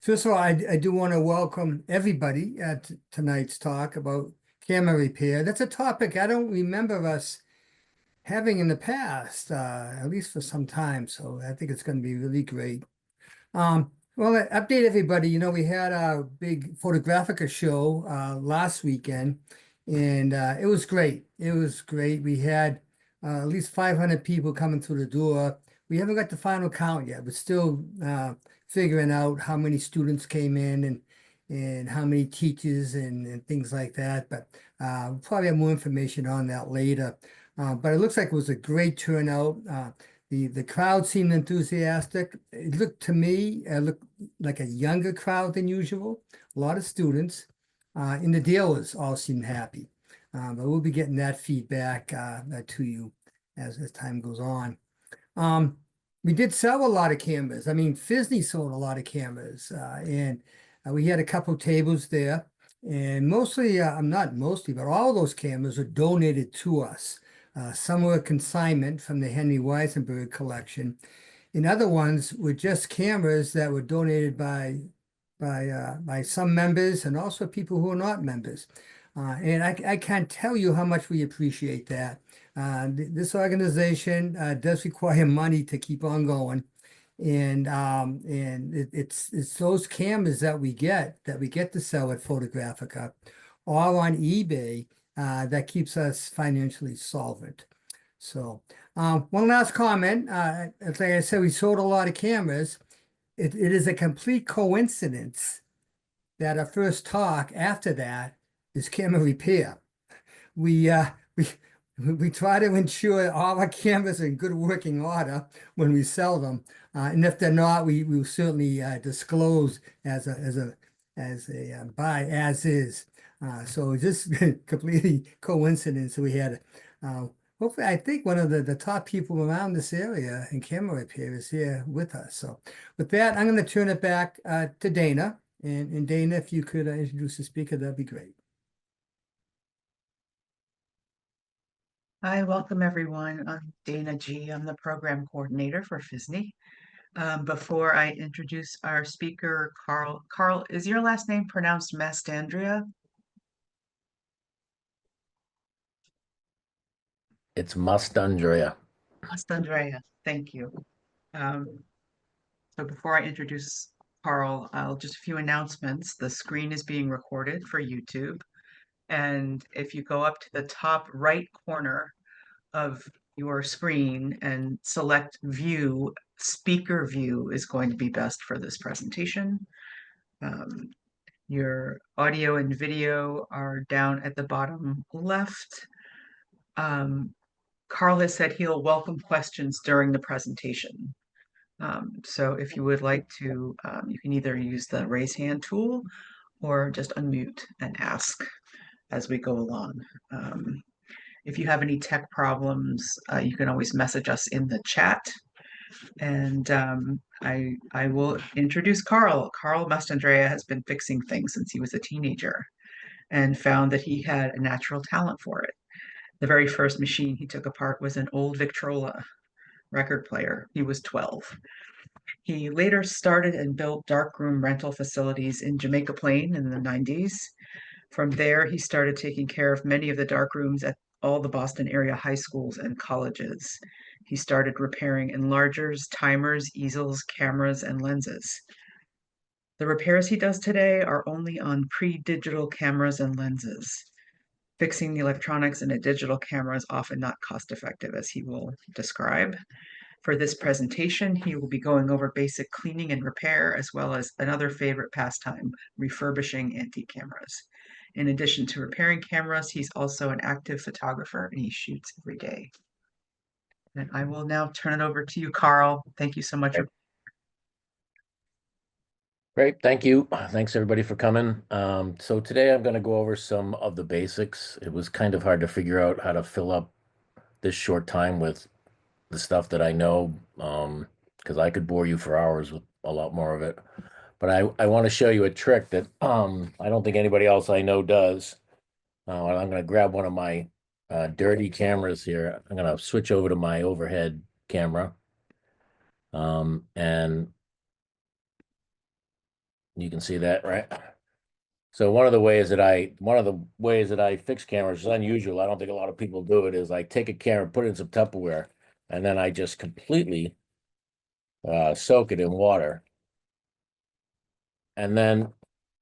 First of all, I do want to welcome everybody at tonight's talk about camera repair. That's a topic I don't remember us having in the past, at least for some time. So I think it's going to be really great. Well, update everybody. We had our big Photographica show last weekend, and it was great. It was great. We had at least 500 people coming through the door. We haven't got the final count yet, but still figuring out how many students came in and how many teachers and things like that. But we'll probably have more information on that later. But it looks like it was a great turnout. The crowd seemed enthusiastic. It looked to me, looked like a younger crowd than usual. A lot of students, and the dealers all seemed happy. But we'll be getting that feedback to you as time goes on. We did sell a lot of cameras. I mean, PHSNE sold a lot of cameras, and we had a couple tables there. And mostly, not mostly, but all those cameras were donated to us. Some were consignment from the Henry Weisenberg collection, and other ones were just cameras that were donated by some members and also people who are not members. And I can't tell you how much we appreciate that. This organization does require money to keep on going. And it's those cameras that we get to sell at Photographica or on eBay that keeps us financially solvent. So one last comment. Like I said, we sold a lot of cameras. It is a complete coincidence that our first talk after that is camera repair. We uh, we we try to ensure all our cameras are in good working order when we sell them, and if they're not, we will certainly disclose as a buy as is. So just completely coincidence. We had hopefully I think one of the top people around this area in camera repair is here with us. So with that, I'm going to turn it back to Dana. And Dana, if you could introduce the speaker, that'd be great. Hi, welcome everyone. I'm Dana G. I'm the program coordinator for PHSNE. Before I introduce our speaker, Carl, is your last name pronounced Mastandrea? It's Mastandrea. Mastandrea, thank you. So before I introduce Carl, just a few announcements. The screen is being recorded for YouTube. And if you go up to the top right corner of your screen and select view, speaker view is going to be best for this presentation. Your audio and video are down at the bottom left. Carl has said he'll welcome questions during the presentation. So if you would like to, you can either use the raise hand tool or just unmute and ask as we go along. If you have any tech problems, you can always message us in the chat. And I will introduce Carl. Carl Mastandrea has been fixing things since he was a teenager and found that he had a natural talent for it. The very first machine he took apart was an old Victrola record player. He was 12. He later started and built darkroom rental facilities in Jamaica Plain in the 90s. From there, he started taking care of many of the darkrooms at all the Boston area high schools and colleges. He started repairing enlargers, timers, easels, cameras, and lenses. The repairs he does today are only on pre-digital cameras and lenses. Fixing the electronics in a digital camera is often not cost effective, as he will describe. For this presentation, he will be going over basic cleaning and repair, as well as another favorite pastime, refurbishing antique cameras. In addition to repairing cameras, he's also an active photographer and he shoots every day. And I will now turn it over to you, Carl. Thank you so much. Great, thank you. Thanks everybody for coming. So today I'm going to go over some of the basics. It was kind of hard to figure out how to fill up this short time with the stuff that I know, because I could bore you for hours with a lot more of it. But I want to show you a trick that I don't think anybody else I know does. I'm going to grab one of my dirty cameras here. I'm going to switch over to my overhead camera. And You can see that, right? So one of the ways that I fix cameras is unusual. I don't think a lot of people do it. Is I take a camera, put it in some Tupperware, and then I just completely soak it in water. And then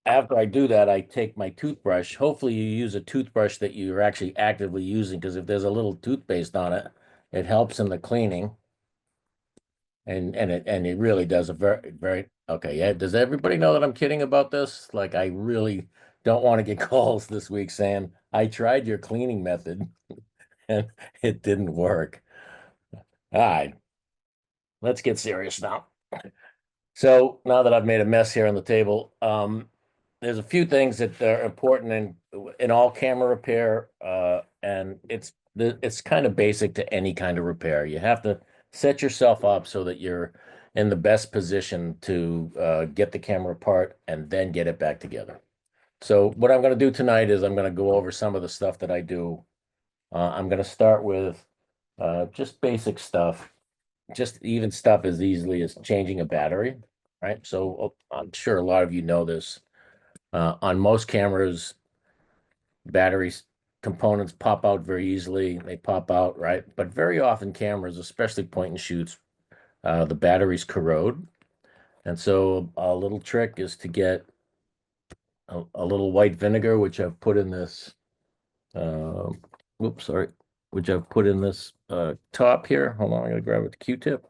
after I do that, I take my toothbrush. Hopefully, you use a toothbrush that you're actually actively using, because if there's a little toothpaste on it, it helps in the cleaning. And it really does a very okay. Yeah, does everybody know that I'm kidding about this? Like, I really don't want to get calls this week saying I tried your cleaning method and it didn't work. All right, let's get serious now. So now that I've made a mess here on the table, there's a few things that are important in all camera repair, and it's kind of basic to any kind of repair. You have to set yourself up so that you're in the best position to get the camera apart and then get it back together. So what I'm going to do tonight is I'm going to go over some of the stuff that I do. I'm going to start with just basic stuff, just even stuff as easily as changing a battery, right? So I'm sure a lot of you know this. On most cameras, batteries components pop out very easily. They pop out, right? But very often cameras, especially point and shoots, the batteries corrode. And so a little trick is to get a little white vinegar, which I've put in this, uh, oops, sorry, which I've put in this top here. Hold on, I gotta grab it, the Q-tip.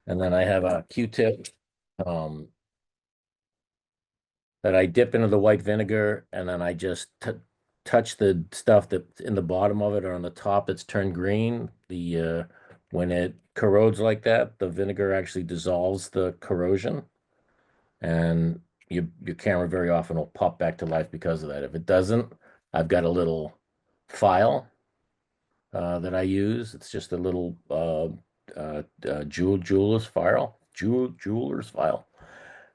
And then I have a Q-tip um, that I dip into the white vinegar, and then I just touch the stuff that's in the bottom of it or on the top that's turned green. When it corrodes like that, the vinegar actually dissolves the corrosion, and your camera very often will pop back to life because of that. If it doesn't, I've got a little file that I use. It's just a little jeweler's file,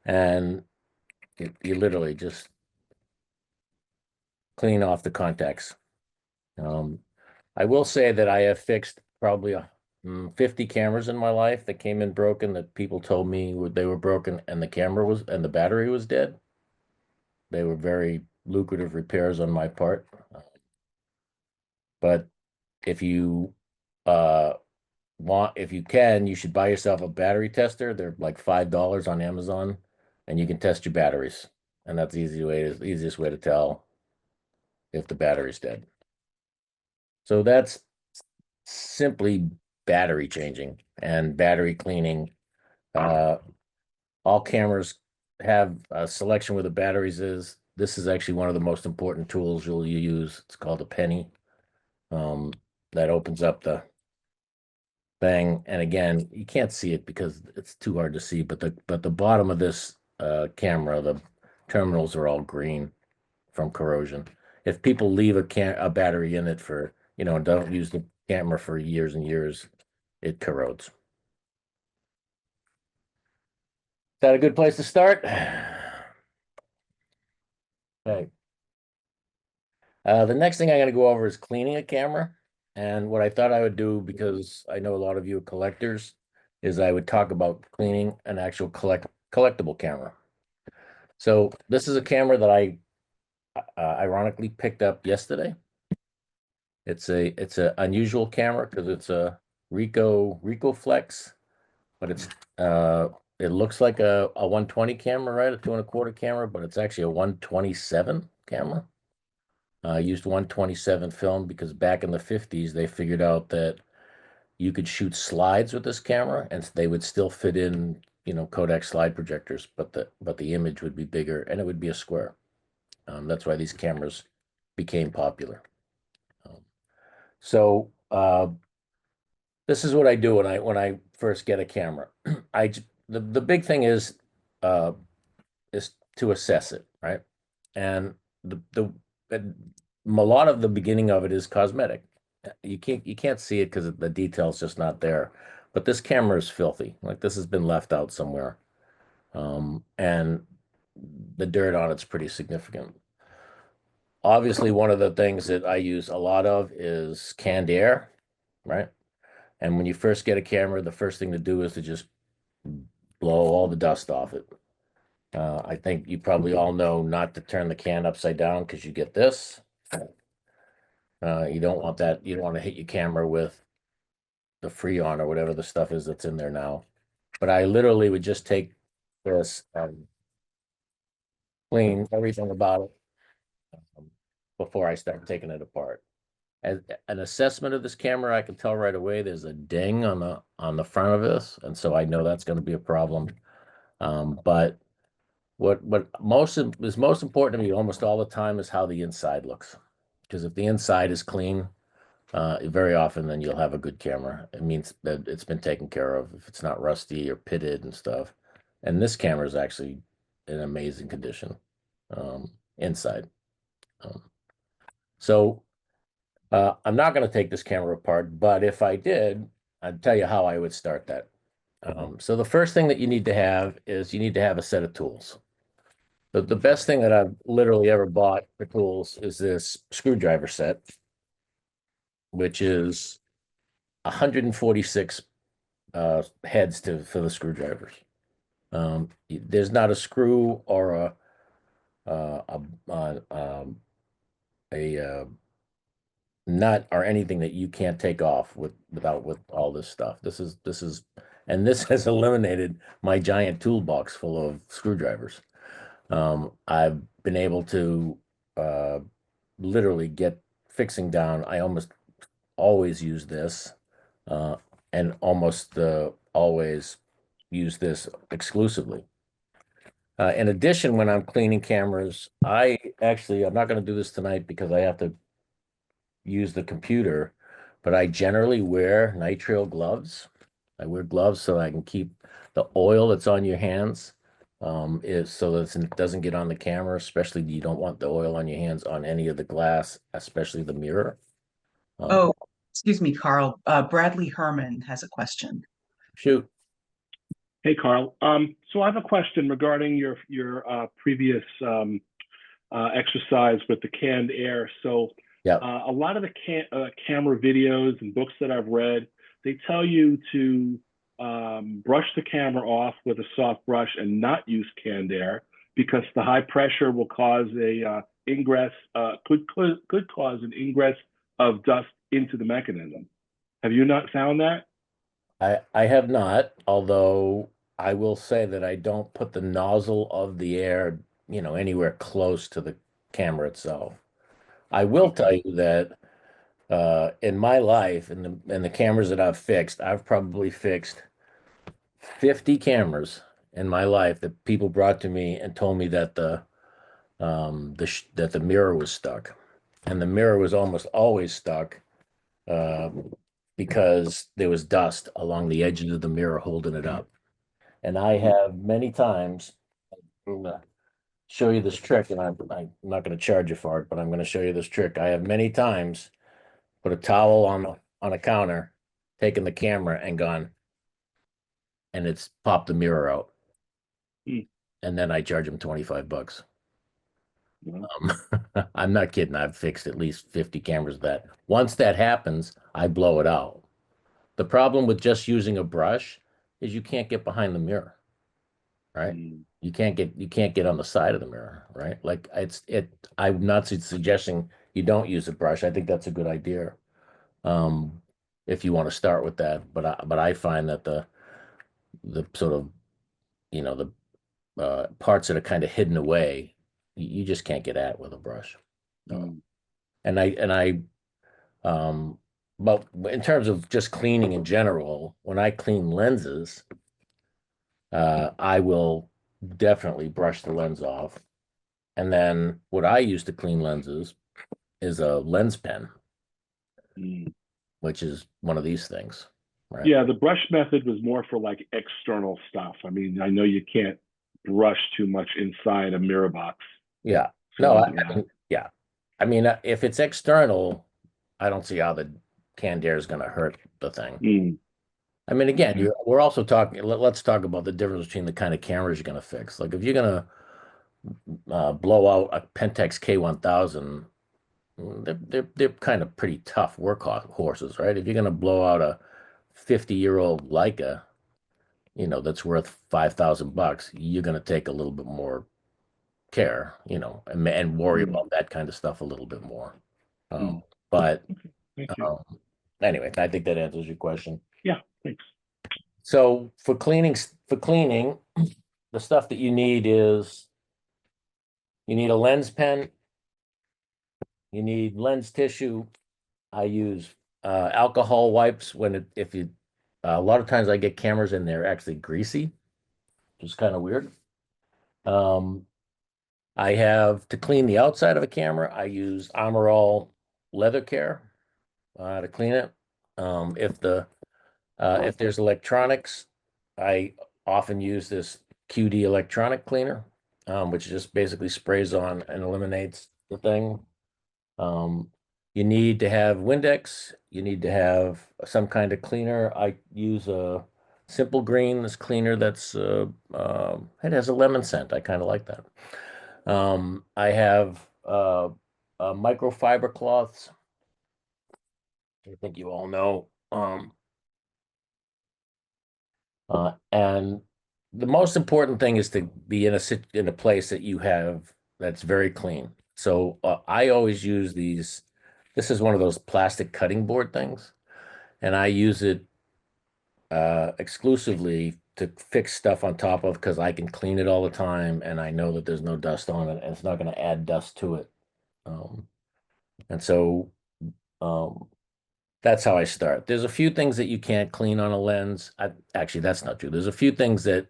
and you literally just clean off the contacts. I will say that I have fixed probably 50 cameras in my life that came in broken, that people told me they were broken and the battery was dead. They were very lucrative repairs on my part. But if you uh, if you can, you should buy yourself a battery tester. They're like $5 on Amazon, and you can test your batteries. And that's the easiest way to tell if the battery's dead. So that's simply battery changing and battery cleaning. All cameras have a selection where the batteries is. This is actually one of the most important tools you'll use. It's called a penny. That opens up the thing, and again, you can't see it because it's too hard to see. But the bottom of this camera, the terminals are all green from corrosion. If people leave a battery in it for don't use the camera for years and years, it corrodes. Is that a good place to start? Okay. The next thing I'm going to go over is cleaning a camera. And what I thought I would do, because I know a lot of you are collectors, is I would talk about cleaning an actual collectible camera. So this is a camera that I ironically picked up yesterday. It's a unusual camera because it's a Ricoh Flex, but it looks like a 120 camera, right? A 2.25 camera, but it's actually a 127 camera. I used 127 film because back in the 50s, they figured out that you could shoot slides with this camera and they would still fit in, Kodak slide projectors, but the image would be bigger and it would be a square. That's why these cameras became popular. So this is what I do when I first get a camera. The big thing uh, is to assess it, right? And a lot of the beginning of it is cosmetic. You can't see it because the detail's just not there. But this camera is filthy. Like, this has been left out somewhere. And the dirt on it's pretty significant. Obviously, one of the things that I use a lot of is canned air, right? And when you first get a camera, the first thing to do is to just blow all the dust off it. I think you probably all know not to turn the can upside down because you get this. You don't want that. You don't want to hit your camera with the Freon or whatever the stuff is that's in there now. But I literally would just take this and clean everything about it before I start taking it apart. As an assessment of this camera, I can tell right away there's a ding on the front of this, and so I know that's going to be a problem. But what is most important to me almost all the time is how the inside looks. Because if the inside is clean, very often then you'll have a good camera. It means that it's been taken care of if it's not rusty or pitted and stuff. And this camera is actually in amazing condition inside. Um, so I'm not going to take this camera apart, but if I did, I'd tell you how I would start that. So the first thing that you need to have is you need to have a set of tools. The best thing that I've literally ever bought for tools is this screwdriver set, which is 146 heads for the screwdrivers. There's not a screw or a nut or anything that you can't take off with all this stuff. This is and this has eliminated my giant toolbox full of screwdrivers. I've been able to literally get fixing down. I almost always use this, and almost always use this exclusively. In addition, when I'm cleaning cameras, I'm not going to do this tonight because I have to use the computer, but I generally wear nitrile gloves. I wear gloves so I can keep the oil that's on your hands is so that it doesn't get on the camera, especially you don't want the oil on your hands on any of the glass, especially the mirror. Oh, excuse me, Carl. Bradley Herman has a question. Shoot. Hey, Carl. So I have a question regarding your previous exercise with the canned air. So Yeah. a lot of the camera videos and books that I've read, they tell you to brush the camera off with a soft brush and not use canned air because the high pressure will cause could cause an ingress of dust into the mechanism. Have you not found that? I have not, although I will say that I don't put the nozzle of the air, anywhere close to the camera itself. I will tell you that in my life, in the cameras that I've fixed, I've probably fixed 50 cameras in my life that people brought to me and told me that that the mirror was stuck, and the mirror was almost always stuck because there was dust along the edges of the mirror holding it up. And I have many times, I'm gonna show you this trick, and I'm not going to charge you for it, but I'm going to show you this trick. I have many times put a towel on a counter, taken the camera and gone, and it's popped the mirror out. And then I charge them $25. I'm not kidding. I've fixed at least 50 cameras that once that happens, I blow it out. The problem with just using a brush is you can't get behind the mirror, right? You can't get on the side of the mirror, right? Like I'm not suggesting you don't use a brush. I think that's a good idea. If you want to start with that, but I find that the sort of, the parts that are kind of hidden away, you just can't get at with a brush. But in terms of just cleaning in general, when I clean lenses, I will definitely brush the lens off. And then what I use to clean lenses is a lens pen, which is one of these things, right? Yeah, the brush method was more for like external stuff. I mean, I know you can't brush too much inside a mirror box. Yeah. So, Yeah. I mean, if it's external, I don't see how the canned air is going to hurt the thing. I mean, again, we're also talking. Let's talk about the difference between the kind of cameras you're going to fix. Like if you're going to blow out a Pentax K1000, they're kind of pretty tough workhorses, right? If you're going to blow out a 50-year-old Leica, that's worth $5,000, you're going to take a little bit more care, and worry Mm. about that kind of stuff a little bit more. Mm. But Thank you. anyway, I think that answers your question. Yeah, thanks. So for cleaning, the stuff that you need is you need a lens pen, you need lens tissue. I use alcohol wipes if you a lot of times I get cameras and they're actually greasy, which is kind of weird. I have to clean the outside of a camera. I use Armor All leather care to clean it. If there's electronics, I often use this QD electronic cleaner, which just basically sprays on and eliminates the thing. You need to have Windex. You need to have some kind of cleaner. I use a Simple Green, this cleaner that's it has a lemon scent. I kind of like that. I have microfiber cloths. I think you all know. And the most important thing is to be in a place that you have that's very clean. So I always use these. This is one of those plastic cutting board things, and I use it exclusively to fix stuff on top of because I can clean it all the time, and I know that there's no dust on it, and it's not going to add dust to it. And so um, that's how I start. There's a few things that you can't clean on a lens. Actually, that's not true. There's a few things that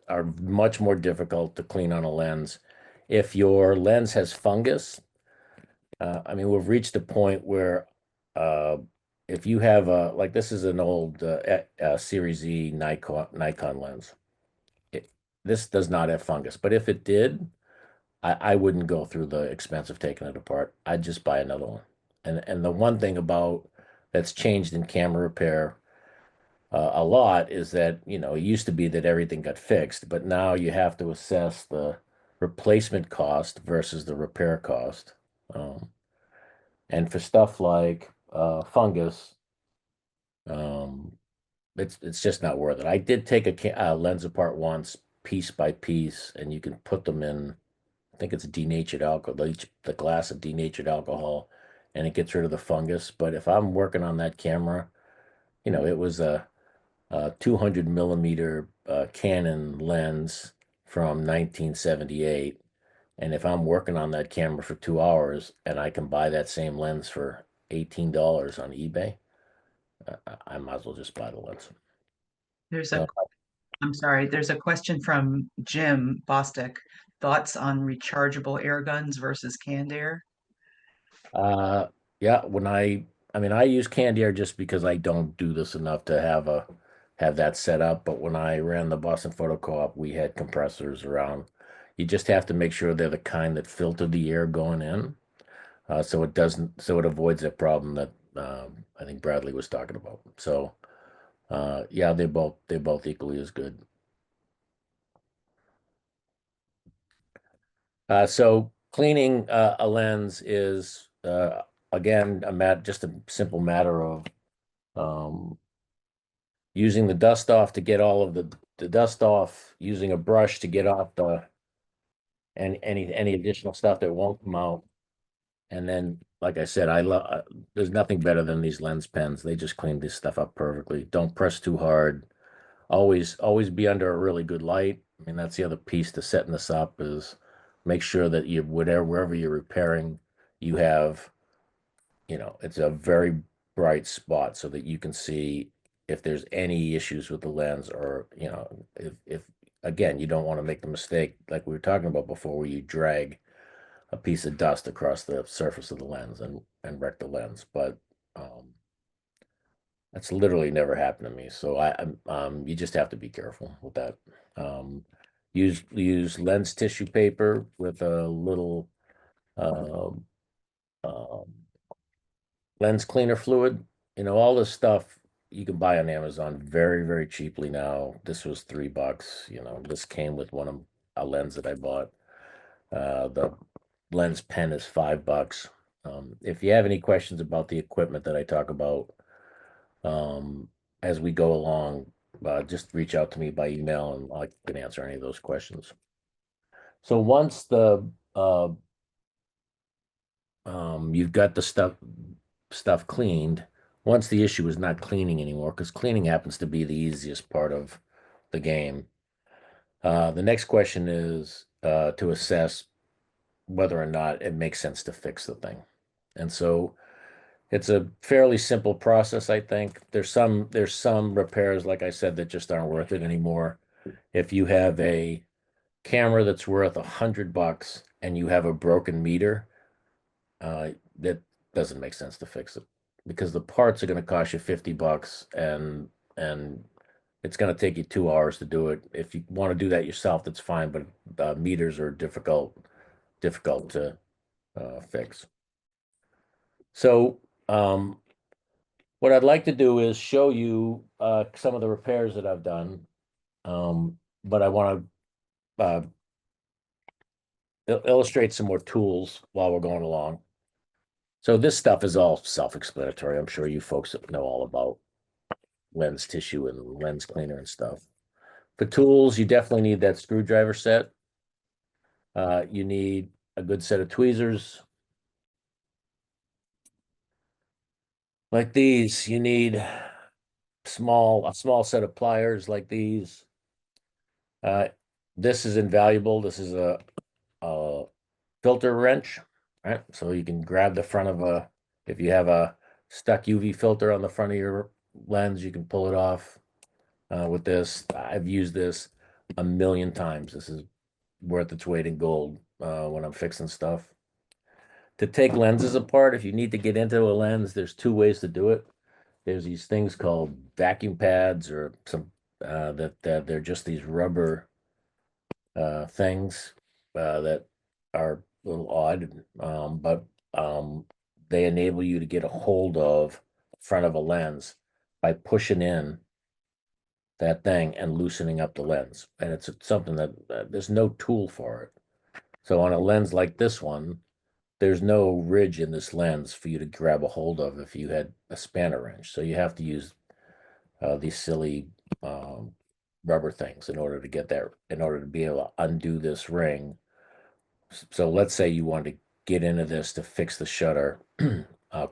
are much more difficult to clean on a lens. If your lens has fungus, I mean, we've reached a point where uh, if you have like this is an old Series E Nikon lens. This does not have fungus, but if it did, I wouldn't go through the expense of taking it apart. I'd just buy another one. And the one thing about that's changed in camera repair a lot is that, it used to be that everything got fixed, but now you have to assess the replacement cost versus the repair cost. And for stuff like fungus, um, it's just not worth it. I did take a lens apart once, piece by piece, and you can put them in. I think it's denatured alcohol, the glass of denatured alcohol, and it gets rid of the fungus. But if I'm working on that camera, it was a 200 millimeter Canon lens from 1978. And if I'm working on that camera for 2 hours and I can buy that same lens for $18 on eBay, I might as well just buy the lens. There's So, I'm sorry, there's a question from Jim Bostic. Thoughts on rechargeable air guns versus canned air? yeah, I mean, I use canned air just because I don't do this enough to have that set up. But when I ran the Boston Photo Co-op, we had compressors around. You just have to make sure they're the kind that filter the air going in, so it avoids that problem that I think Bradley was talking about. So, yeah, they're both equally as good. So cleaning a lens is again just a simple matter of um, using the dust off to get all of the dust off, using a brush to get off any additional stuff that won't come out. And then, like I said, I love there's nothing better than these lens pens. They just clean this stuff up perfectly. Don't press too hard. Always be under a really good light. I mean, that's the other piece to setting this up is make sure that wherever you're repairing, you have, it's a very bright spot so that you can see if there's any issues with the lens or, if again, you don't want to make the mistake like we were talking about before where you drag a piece of dust across the surface of the lens and wreck the lens. But that's literally never happened to me. So you just have to be careful with that. Um, use lens tissue paper with a little um, um, lens cleaner fluid. All this stuff you can buy on Amazon very, very cheaply now. This was $3. This came with a lens that I bought. The lens pen is $5. If you have any questions about the equipment that I talk about, as we go along, just reach out to me by email and I can answer any of those questions. So once the you've got the stuff cleaned, once the issue is not cleaning anymore, because cleaning happens to be the easiest part of the game. The next question is to assess whether or not it makes sense to fix the thing. And so it's a fairly simple process, I think. There's some repairs, like I said, that just aren't worth it anymore. If you have a camera that's worth $100 and you have a broken meter, that doesn't make sense to fix it because the parts are going to cost you $50 and it's going to take you 2 hours to do it. If you want to do that yourself, that's fine, but meters are difficult to fix. So what I'd like to do is show you some of the repairs that I've done, but I want to illustrate some more tools while we're going along. So this stuff is all self-explanatory. I'm sure you folks know all about lens tissue and lens cleaner and stuff. For tools, you definitely need that screwdriver set. You need a good set of tweezers. Like these, you need a small set of pliers like these. This is invaluable. This is a filter wrench, right? So you can grab the front of if you have a stuck UV filter on the front of your lens, you can pull it off with this. I've used this a million times. This is worth its weight in gold when I'm fixing stuff. To take lenses apart, if you need to get into a lens, there's two ways to do it. There's these things called vacuum pads or some that they're just these rubber things that are a little odd, but they enable you to get a hold of the front of a lens by pushing in that thing and loosening up the lens. And it's something that there's no tool for it. So on a lens like this one, there's no ridge in this lens for you to grab a hold of if you had a spanner wrench. So you have to use these silly rubber things in order to be able to undo this ring. So let's say you want to get into this to fix the shutter,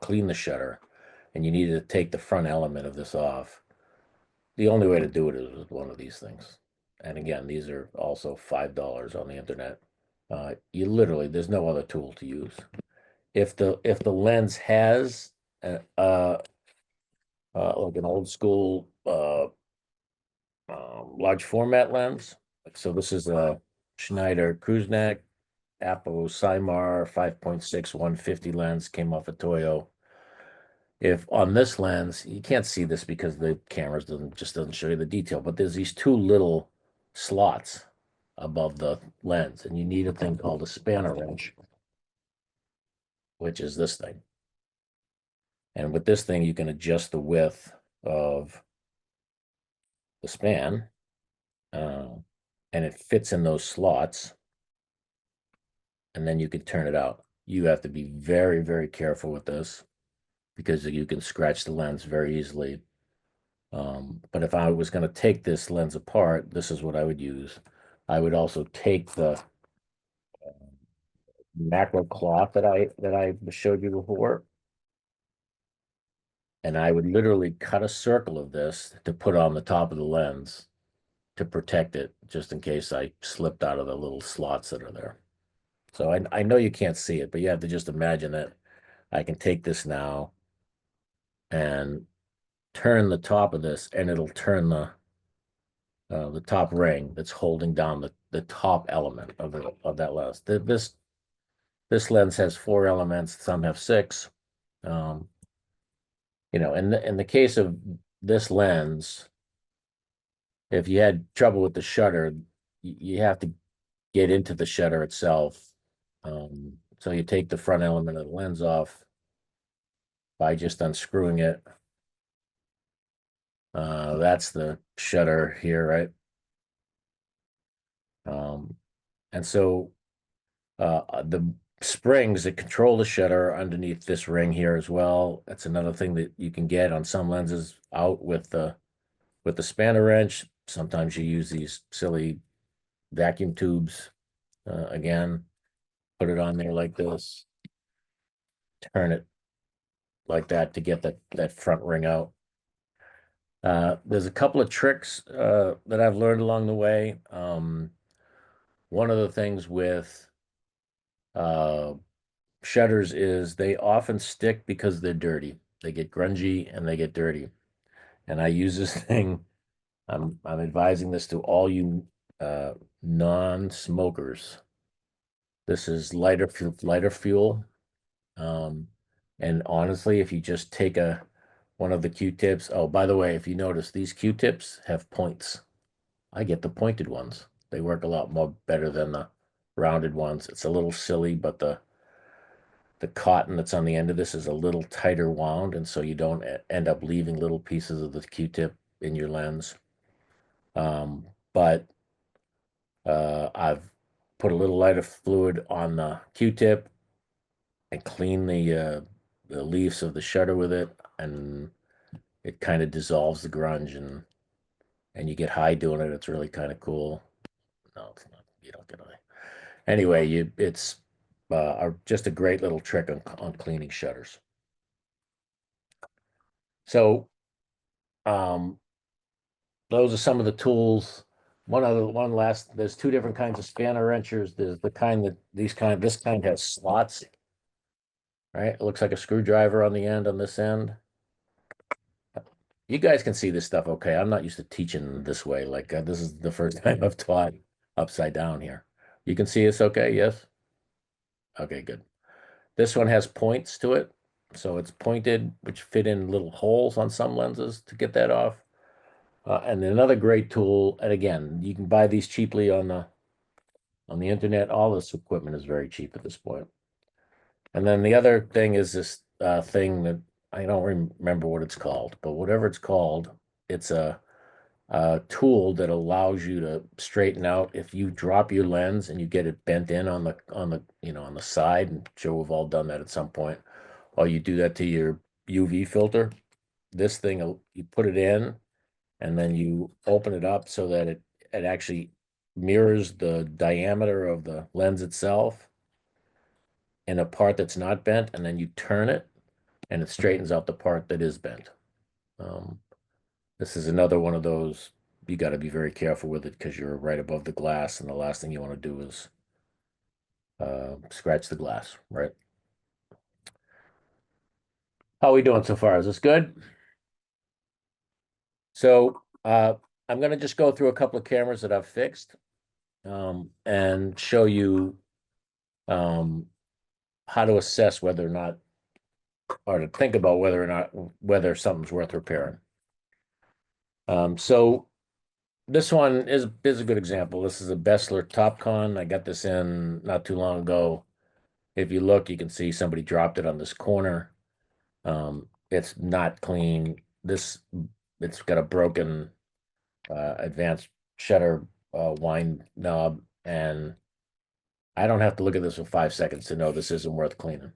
clean the shutter, and you need to take the front element of this off. The only way to do it is with one of these things. And again, these are also $5 on the internet. You literally, there's no other tool to use. If the lens has like an old school large format lens, so this is a Schneider Cruiseneck Apo Cymar 5.6 150 lens, came off a Toyo. If on this lens, you can't see this because the camera doesn't show you the detail, but there's these two little slots above the lens, and you need a thing called a spanner wrench, which is this thing. And with this thing, you can adjust the width of the span, and it fits in those slots, and then you can turn it out. You have to be very, very careful with this because you can scratch the lens very easily. But if I was going to take this lens apart, this is what I would use. I would also take the macro cloth that I showed you before, and I would literally cut a circle of this to put on the top of the lens to protect it, just in case I slipped out of the little slots that are there. So I know you can't see it, but you have to just imagine that I can take this now and turn the top of this, and it'll turn the top ring that's holding down the top element of that lens. This lens has 4 elements. Some have 6. You know, in the case of this lens, if you had trouble with the shutter, you have to get into the shutter itself. So you take the front element of the lens off by just unscrewing it. That's the shutter here, right? And so the springs that control the shutter are underneath this ring here as well. That's another thing that you can get on some lenses out with the with the spanner wrench. Sometimes you use these silly vacuum tubes. Again, put it on there like this, turn it like that to get that front ring out. There's a couple of tricks that I've learned along the way. One of the things with shutters is they often stick because they're dirty. They get grungy and they get dirty. And I use this thing. I'm advising this to all you non-smokers. This is lighter fuel. And honestly, if you just take one of the Q-tips, oh, by the way, if you notice, these Q-tips have points. I get the pointed ones. They work a lot more better than the rounded ones. It's a little silly, but the cotton that's on the end of this is a little tighter wound, and so you don't end up leaving little pieces of the Q-tip in your lens. But I've put a little lighter fluid on the Q-tip and clean the leaves of the shutter with it, and it kind of dissolves the grunge, and you get high doing it. It's really kind of cool. No, it's not. You don't get high. Anyway, it's just a great little trick on cleaning shutters. So, those are some of the tools. There's two different kinds of spanner wrenchers. There's the kind this kind has slots, right? It looks like a screwdriver on the end on this end. You guys can see this stuff okay. I'm not used to teaching this way. Like this is the first time I've taught upside down here. You can see this okay? Yes? Okay, good. This one has points to it. So it's pointed, which fit in little holes on some lenses to get that off. And another great tool, and again, you can buy these cheaply on the internet. All this equipment is very cheap at this point. And then the other thing is this thing that I don't remember what it's called, but whatever it's called, it's a tool that allows you to straighten out if you drop your lens and you get it bent in on the side. And sure, we've all done that at some point. Or you do that to your UV filter. This thing, you put it in, and then you open it up so that it actually mirrors the diameter of the lens itself in a part that's not bent, and then you turn it, and it straightens out the part that is bent. This is another one of those, you got to be very careful with it because you're right above the glass, and the last thing you want to do is scratch the glass, right? How are we doing so far? Is this good? So I'm going to just go through a couple of cameras that I've fixed and show you how to assess whether or not, or to think about whether something's worth repairing. So this one is a good example. This is a Bessler Topcon. I got this in not too long ago. If you look, you can see somebody dropped it on this corner. It's not clean. It's got a broken advanced shutter wind knob, and I don't have to look at this for 5 seconds to know this isn't worth cleaning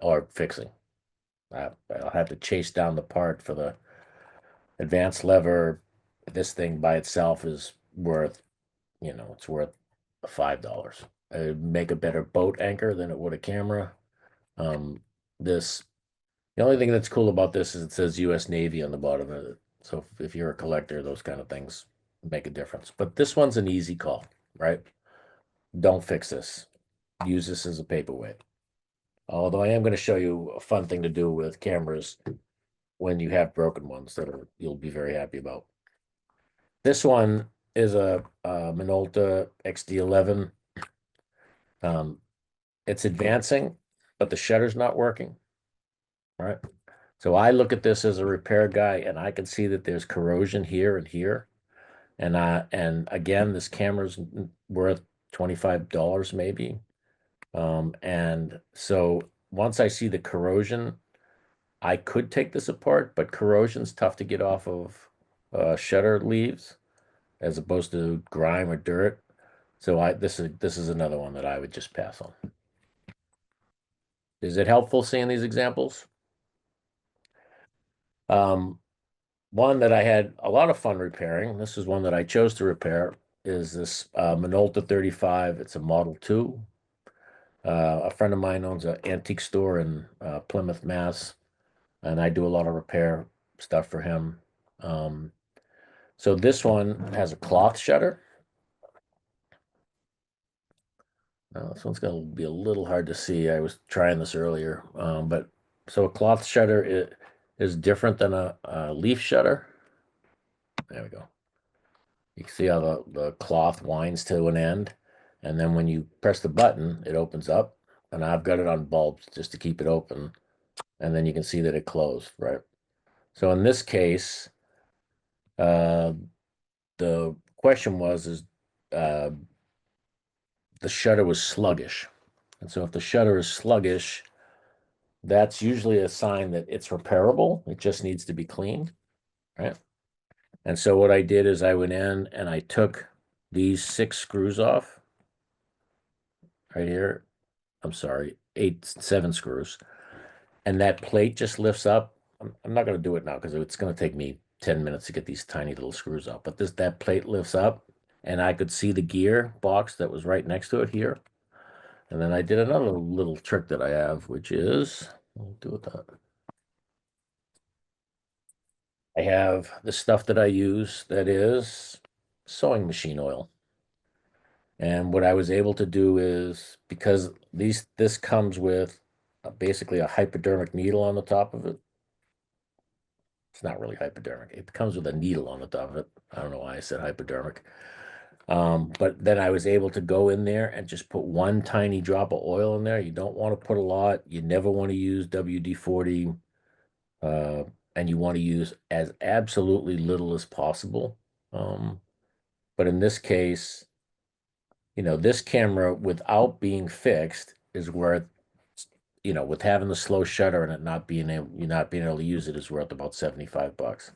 or fixing. I'll have to chase down the part for the advanced lever. This thing by itself is worth, it's worth $5. It'd make a better boat anchor than it would a camera. The only thing that's cool about this is it says US Navy on the bottom of it. So if you're a collector, those kind of things make a difference. But this one's an easy call, right? Don't fix this. Use this as a paperweight. Although I am going to show you a fun thing to do with cameras when you have broken ones that you'll be very happy about. This one is a Minolta XD11. It's advancing, but the shutter's not working. All right. So I look at this as a repair guy, and I can see that there's corrosion here and here. And again, this camera's worth $25 maybe. And so once I see the corrosion, I could take this apart, but corrosion's tough to get off of shutter leaves as opposed to grime or dirt. So this is another one that I would just pass on. Is it helpful seeing these examples? one that I had a lot of fun repairing, this is one that I chose to repair, is this Minolta 35. It's a Model 2. A friend of mine owns an antique store in Plymouth, Mass, and I do a lot of repair stuff for him. So this one has a cloth shutter. Now, this one's going to be a little hard to see. I was trying this earlier, but so a cloth shutter is different than a leaf shutter. There we go. You can see how the cloth winds to an end, and then when you press the button, it opens up. And I've got it on bulbs just to keep it open, and then you can see that it closed, right? So in this case, the question is uh, the shutter was sluggish. And so if the shutter is sluggish, that's usually a sign that it's repairable. It just needs to be cleaned, right? And so what I did is I went in and I took these 6 screws off right here. I'm sorry, 7 screws. And that plate just lifts up. I'm not going to do it now because it's going to take me 10 minutes to get these tiny little screws out. But that plate lifts up and I could see the gear box that was right next to it here. And then I did another little trick that I have, which is, I'll do it that. I have the stuff that I use that is sewing machine oil. And what I was able to do is, because this comes with basically a hypodermic needle on the top of it. It's not really hypodermic. It comes with a needle on the top of it. I don't know why I said hypodermic. But then I was able to go in there and just put one tiny drop of oil in there. You don't want to put a lot. You never want to use WD-40. And you want to use as absolutely little as possible. But in this case, this camera without being fixed is worth, with having the slow shutter and it not being able to use it is worth about $75.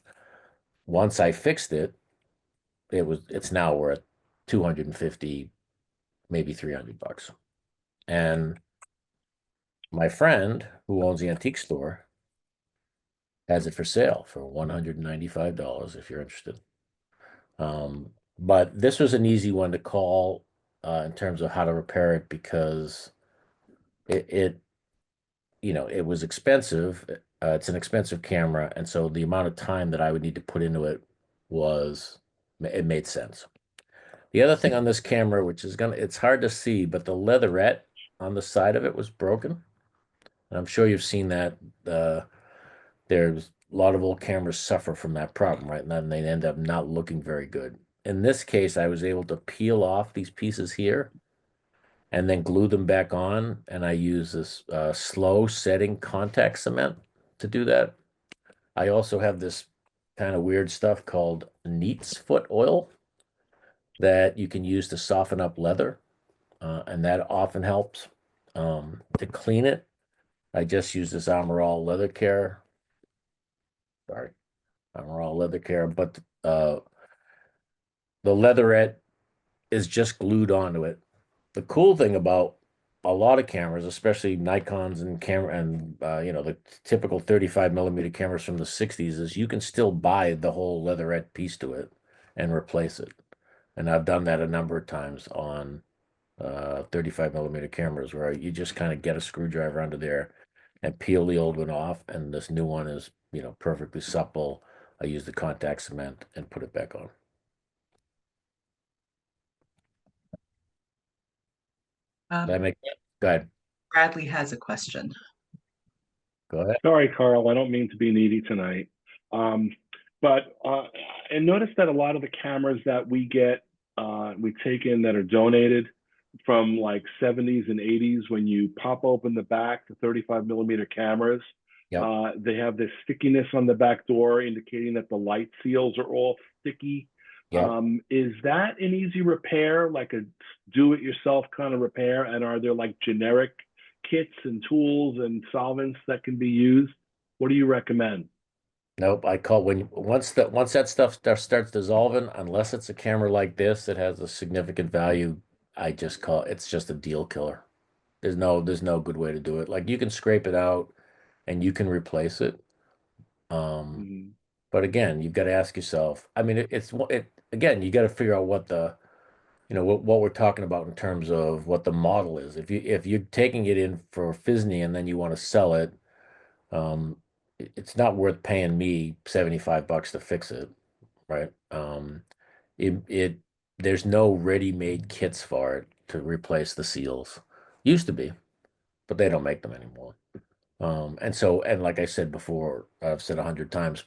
Once I fixed it, it's now worth 250, maybe $300. And my friend who owns the antique store has it for sale for $195 if you're interested. But this was an easy one to call in terms of how to repair it because it was expensive. It's an expensive camera, and so the amount of time that I would need to put into it it made sense. The other thing on this camera, which is it's hard to see, but the leatherette on the side of it was broken. And I'm sure you've seen that. There's a lot of old cameras suffer from that problem, right? And then they end up not looking very good. In this case, I was able to peel off these pieces here and then glue them back on. And I use this slow setting contact cement to do that. I also have this kind of weird stuff called neat's foot oil that you can use to soften up leather. And that often helps. To clean it, I just use this Armor All leather care. Sorry, Armor All leather care, but the leatherette is just glued onto it. The cool thing about a lot of cameras, especially Nikons and the typical 35 millimeter cameras from the 60s, is you can still buy the whole leatherette piece to it and replace it. And I've done that a number of times on 35 millimeter cameras where you just kind of get a screwdriver under there and peel the old one off, and this new one is perfectly supple. I use the contact cement and put it back on. That make sense? Go ahead. Bradley has a question. Go ahead. Sorry, Carl, I don't mean to be needy tonight. But I noticed that a lot of the cameras that we take in that are donated from like 70s and 80s, when you pop open the back, the 35 millimeter cameras, Yep. they have this stickiness on the back door indicating that the light seals are all sticky. Yep. Is that an easy repair, like a do-it-yourself kind of repair? And are there like generic kits and tools and solvents that can be used? What do you recommend? Nope. I call once that stuff starts dissolving, unless it's a camera like this that has a significant value, I just call it's just a deal killer. There's no good way to do it. Like you can scrape it out and you can replace it. Mhm. But again, you've got to ask yourself, I mean, again, you got to figure out what what we're talking about in terms of what the model is. If you're taking it in for PHSNE and then you want to sell it, it's not worth paying me $75 to fix it, right? It there's no ready-made kits for it to replace the seals. Used to be, but they don't make them anymore. And like I said before, I've said 100 times,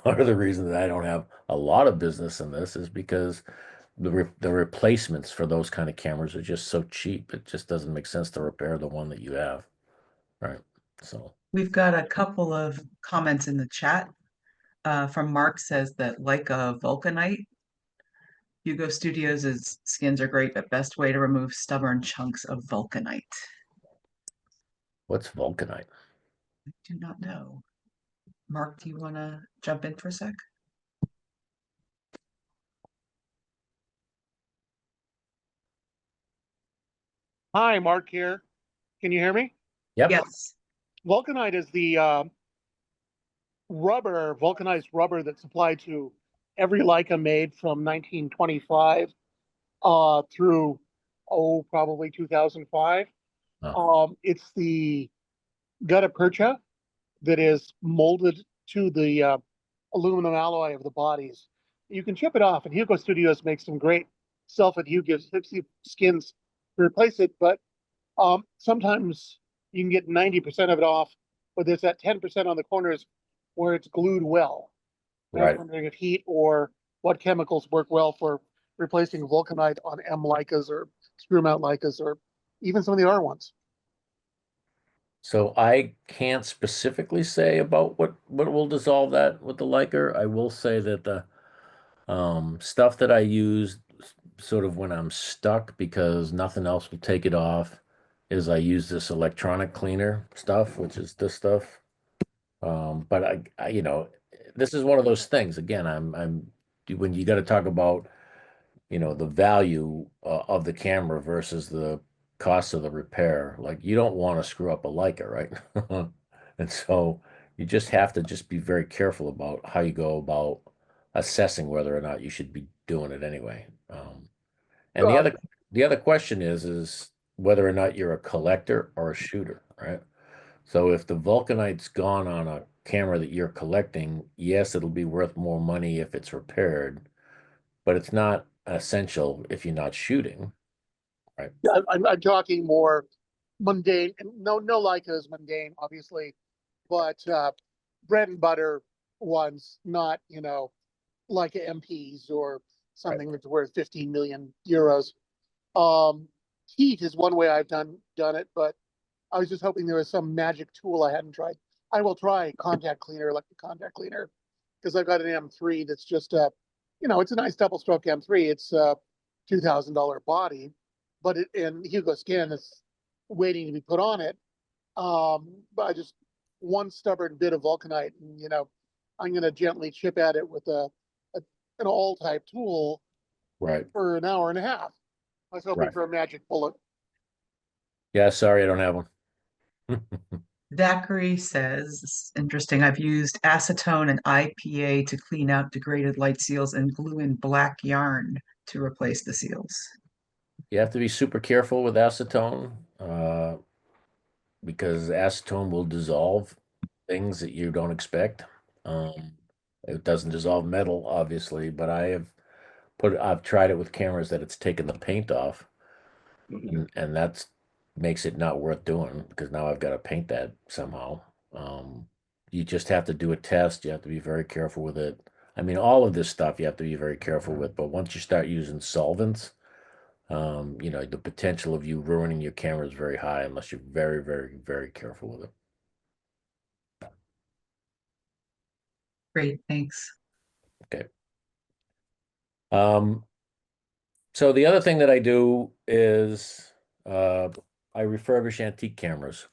part of the reason that I don't have a lot of business in this is because the replacements for those kind of cameras are just so cheap. It just doesn't make sense to repair the one that you have, right? So We've got a couple of comments in the chat. From Mark says that like a vulcanite, Hugo Studios' skins are great, but best way to remove stubborn chunks of vulcanite. what's vulcanite? I do not know. Mark, do you want to jump in for a sec? Hi, Mark here. Can you hear me? Yep. Yes. Vulcanite is the rubber, vulcanized rubber that's applied to every Leica made from 1925 through, probably 2005. It's the gutta percha that is molded to the aluminum alloy of the bodies. You can chip it off, and Hugo Studios makes some great self-adhesive skins to replace it, but sometimes you can get 90% of it off, but there's that 10% on the corners where it's glued well. I was Right. wondering if heat or what chemicals work well for replacing vulcanite on M Leicas or screw mount Leicas or even some of the R ones. So I can't specifically say about what will dissolve that with the Leica. I will say that the stuff that I use sort of when I'm stuck because nothing else will take it off is I use this electronic cleaner stuff, which is this stuff. But this is one of those things. Again, when you got to talk about, the value of the camera versus the cost of the repair. Like you don't want to screw up a Leica, right? And so you just have to just be very careful about how you go about assessing whether or not you should be doing it anyway. And the other question is whether or not you're a collector or a shooter, right? So if the vulcanite's gone on a camera that you're collecting, yes, it'll be worth more money if it's repaired, but it's not essential if you're not shooting, right? Yeah, I'm talking more mundane, and no Leica is mundane, obviously, but bread and butter ones, not, Leica MPs or something that's worth 15 million euros. Heat is one way I've done it, but I was just hoping there was some magic tool I hadn't tried. I will try contact cleaner, electric contact cleaner, because I've got an M3 that's just it's a nice double stroke M3. It's a $2,000 body, but and Hugo Skin is waiting to be put on it. But I just one stubborn bit of vulcanite, and I'm going to gently chip at it with an all type tool Right. for an hour and a half. I was hoping Right. for a magic bullet. Yeah, sorry, I don't have one. Zachary says, this is interesting. I've used acetone and IPA to clean out degraded light seals and glue in black yarn to replace the seals. You have to be super careful with acetone, because acetone will dissolve things that you don't expect. It doesn't dissolve metal, obviously, but I've tried it with cameras that it's taken the paint off, and that's makes it not worth doing because now I've got to paint that somehow. You just have to do a test. You have to be very careful with it. I mean, all of this stuff you have to be very careful with, but once you start using solvents, the potential of you ruining your camera is very high unless you're very, very, very careful with it. Great, thanks. Okay. So the other thing that I do is I refurbish antique cameras.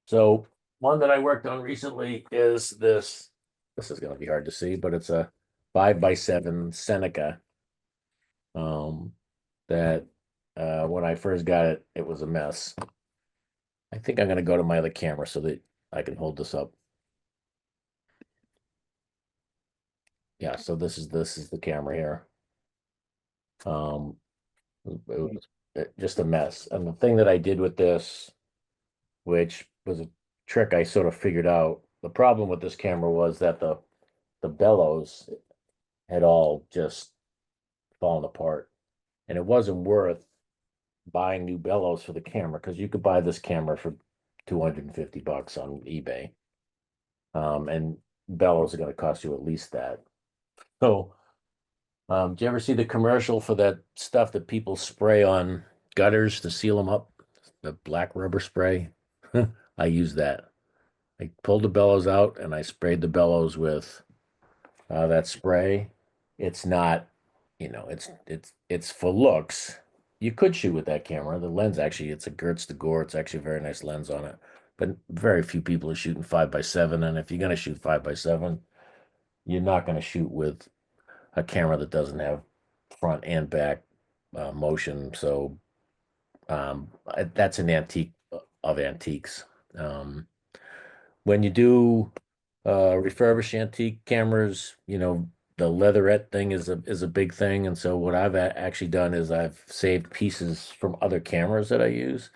So one that I worked on recently is this. This is going to be hard to see, but it's a 5x7 Seneca. That when I first got it, it was a mess. I think I'm going to go to my other camera so that I can hold this up. yeah, so this is the camera here. It was just a mess. And the thing that I did with this, which was a trick I sort of figured out, the problem with this camera was that the bellows had all just fallen apart. And it wasn't worth buying new bellows for the camera because you could buy this camera for $250 on eBay. And bellows are going to cost you at least that. So, do you ever see the commercial for that stuff that people spray on gutters to seal them up? The black rubber spray. I use that. I pulled the bellows out and I sprayed the bellows with that spray. It's not, it's for looks. You could shoot with that camera. The lens actually, it's a Gertz de Gore. It's actually a very nice lens on it. But very few people are shooting 5x7. And if you're going to shoot 5x7, you're not going to shoot with a camera that doesn't have front and back motion. So that's an antique of antiques. When you do refurbish antique cameras, the leatherette thing is a big thing. And so what I've actually done is I've saved pieces from other cameras that I use.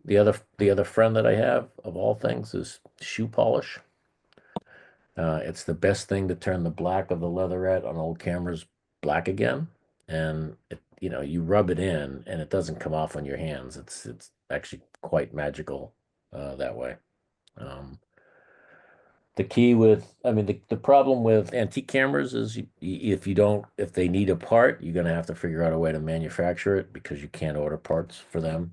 The other friend that I have of all things is shoe polish. It's the best thing to turn the black of the leatherette on old cameras black again. And you rub it in and it doesn't come off on your hands. It's actually quite magical that way. The key with, I mean, the problem with antique cameras is if they need a part, you're going to have to figure out a way to manufacture it because you can't order parts for them.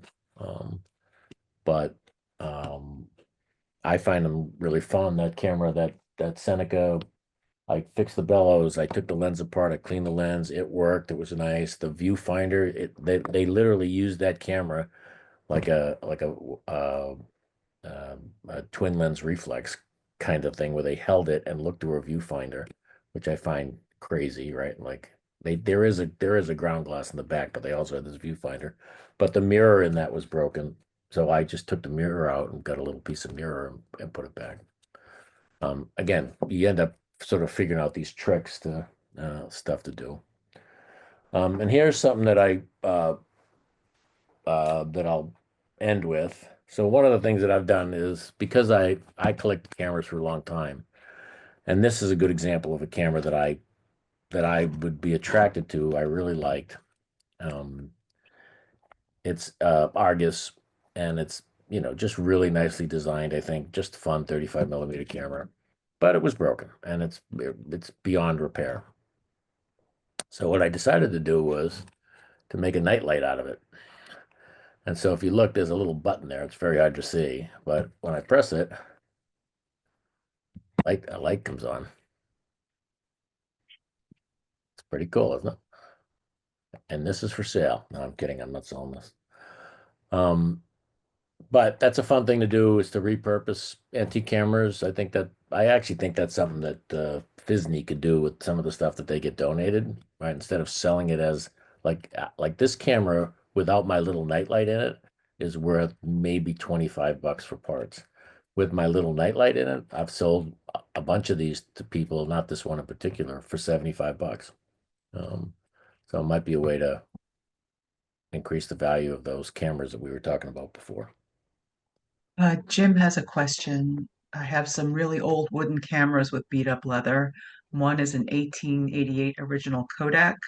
But I find them really fun. That camera, that Seneca, I fixed the bellows. I took the lens apart. I cleaned the lens. It worked. It was nice. The viewfinder, they literally used that camera like a twin lens reflex kind of thing where they held it and looked through a viewfinder, which I find crazy, right? Like there is a ground glass in the back, but they also had this viewfinder. But the mirror in that was broken. So I just took the mirror out and got a little piece of mirror and put it back. Again, you end up sort of figuring out these tricks to stuff to do. And here's something that that I'll end with. So one of the things that I've done is because I collect cameras for a long time, and this is a good example of a camera that I would be attracted to. I really liked. Um, it's Argus, and it's just really nicely designed. I think just fun 35mm camera, but it was broken and it's beyond repair. So what I decided to do was to make a nightlight out of it. And so if you look, there's a little button there. It's very hard to see, but when I press it, a light comes on. It's pretty cool, isn't it? And this is for sale. No, I'm kidding. I'm not selling this. But that's a fun thing to do is to repurpose antique cameras. I actually think that's something that PHSNE could do with some of the stuff that they get donated, right? Instead of selling it as like this camera without my little nightlight in it is worth maybe $25 for parts. With my little nightlight in it, I've sold a bunch of these to people, not this one in particular, for $75. So it might be a way to increase the value of those cameras that we were talking about before. Jim has a question. I have some really old wooden cameras with beat up leather. One is an 1888 original Kodak.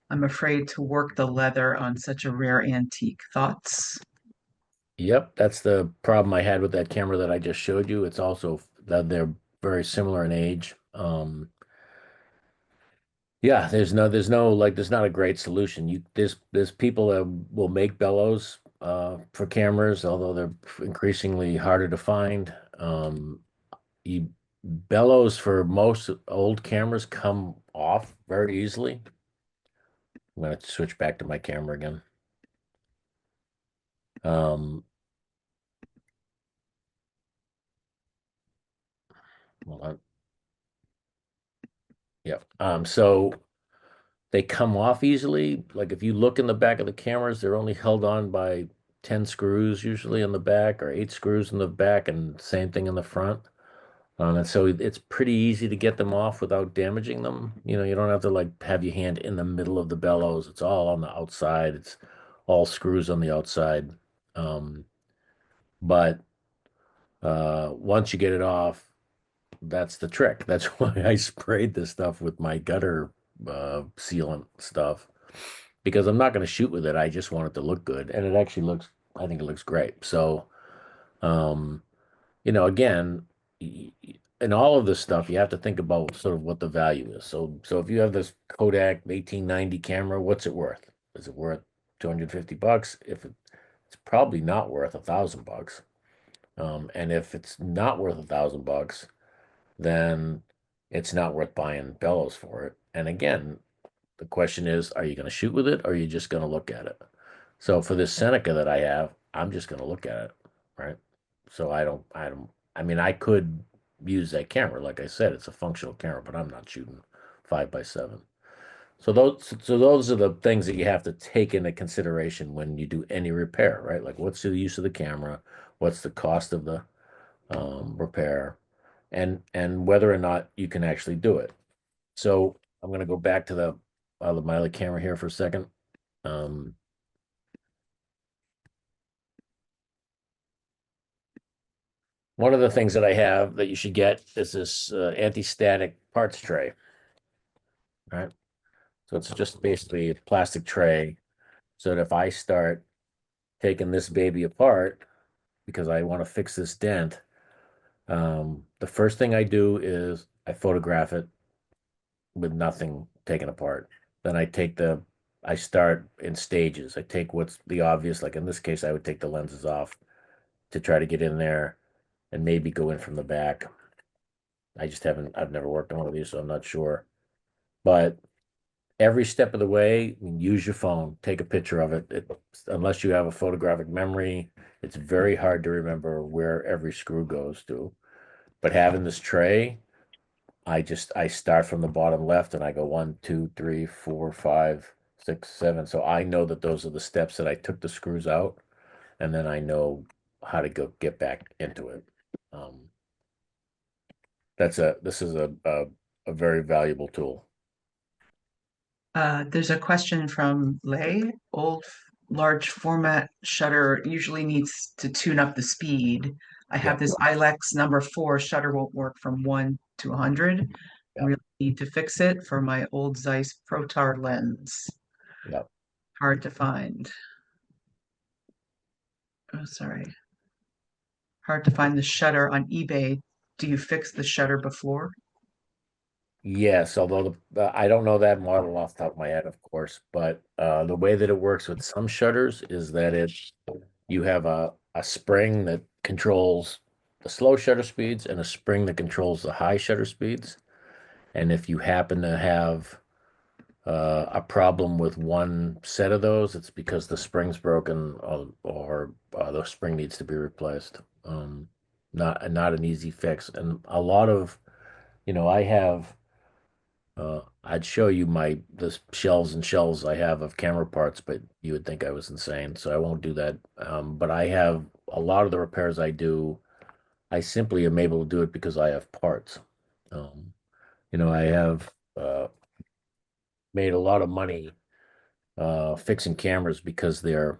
I'm afraid to work the leather on such a rare antique. Thoughts? Yep, that's the problem I had with that camera that I just showed you. It's also that they're very similar in age. Yeah, there's not a great solution. There's people that will make bellows for cameras, although they're increasingly harder to find. You bellows for most old cameras come off very easily. I'm going to switch back to my camera again. Hold on. Yeah. So they come off easily. Like if you look in the back of the cameras, they're only held on by 10 screws usually in the back or 8 screws in the back and same thing in the front. And so it's pretty easy to get them off without damaging them. You know, you don't have to like have your hand in the middle of the bellows. It's all on the outside. It's all screws on the outside. But once you get it off, that's the trick. That's why I sprayed this stuff with my gutter sealant stuff, because I'm not going to shoot with it. I just want it to look good, and it actually looks. I think it looks great. So, um, you know, again, in all of this stuff, you have to think about sort of what the value is. So if you have this Kodak 1890 camera, what's it worth? Is it worth $250? It's probably not worth $1,000. And if it's not worth $1,000, then it's not worth buying bellows for it. And again, the question is, are you going to shoot with it or are you just going to look at it? So for this Seneca that I have, I'm just going to look at it, right? So I mean, I could use that camera. Like I said, it's a functional camera, but I'm not shooting 5x7. So those are the things that you have to take into consideration when you do any repair, right? Like what's the use of the camera? What's the cost of the repair? And whether or not you can actually do it. So I'm going to go back to my other camera here for a second. One of the things that I have that you should get is this anti-static parts tray. Right. So it's just basically a plastic tray so that if I start taking this baby apart because I want to fix this dent, the first thing I do is I photograph it with nothing taken apart. Then I start in stages. I take what's the obvious, like in this case, I would take the lenses off to try to get in there and maybe go in from the back. I've never worked on one of these, so I'm not sure. But every step of the way, use your phone, take a picture of it. Unless you have a photographic memory, it's very hard to remember where every screw goes to. But having this tray, I start from the bottom left and I go 1, 2, 3, 4, 5, 6, 7. So I know that those are the steps that I took the screws out, and then I know how to get back into it. This is a very valuable tool. There's a question from Lay. Large format shutter usually needs to tune up the speed. I have Yep. this ILEX number 4 shutter won't work from 1 to 100. Yep. Really need to fix it for my old Zeiss Protar lens. Yep. Hard to find. Oh, sorry. Hard to find the shutter on eBay. Do you fix the shutter before? Yes, although I don't know that model off the top of my head, of course, but the way that it works with some shutters is that you have a spring that controls the slow shutter speeds and a spring that controls the high shutter speeds. And if you happen to have a problem with one set of those, it's because the spring's broken or the spring needs to be replaced. Not an easy fix. And a lot of, I have. I'd show you the shelves and shelves I have of camera parts, but you would think I was insane, so I won't do that. But I have a lot of the repairs I do, I simply am able to do it because I have parts. I have made a lot of money fixing cameras because the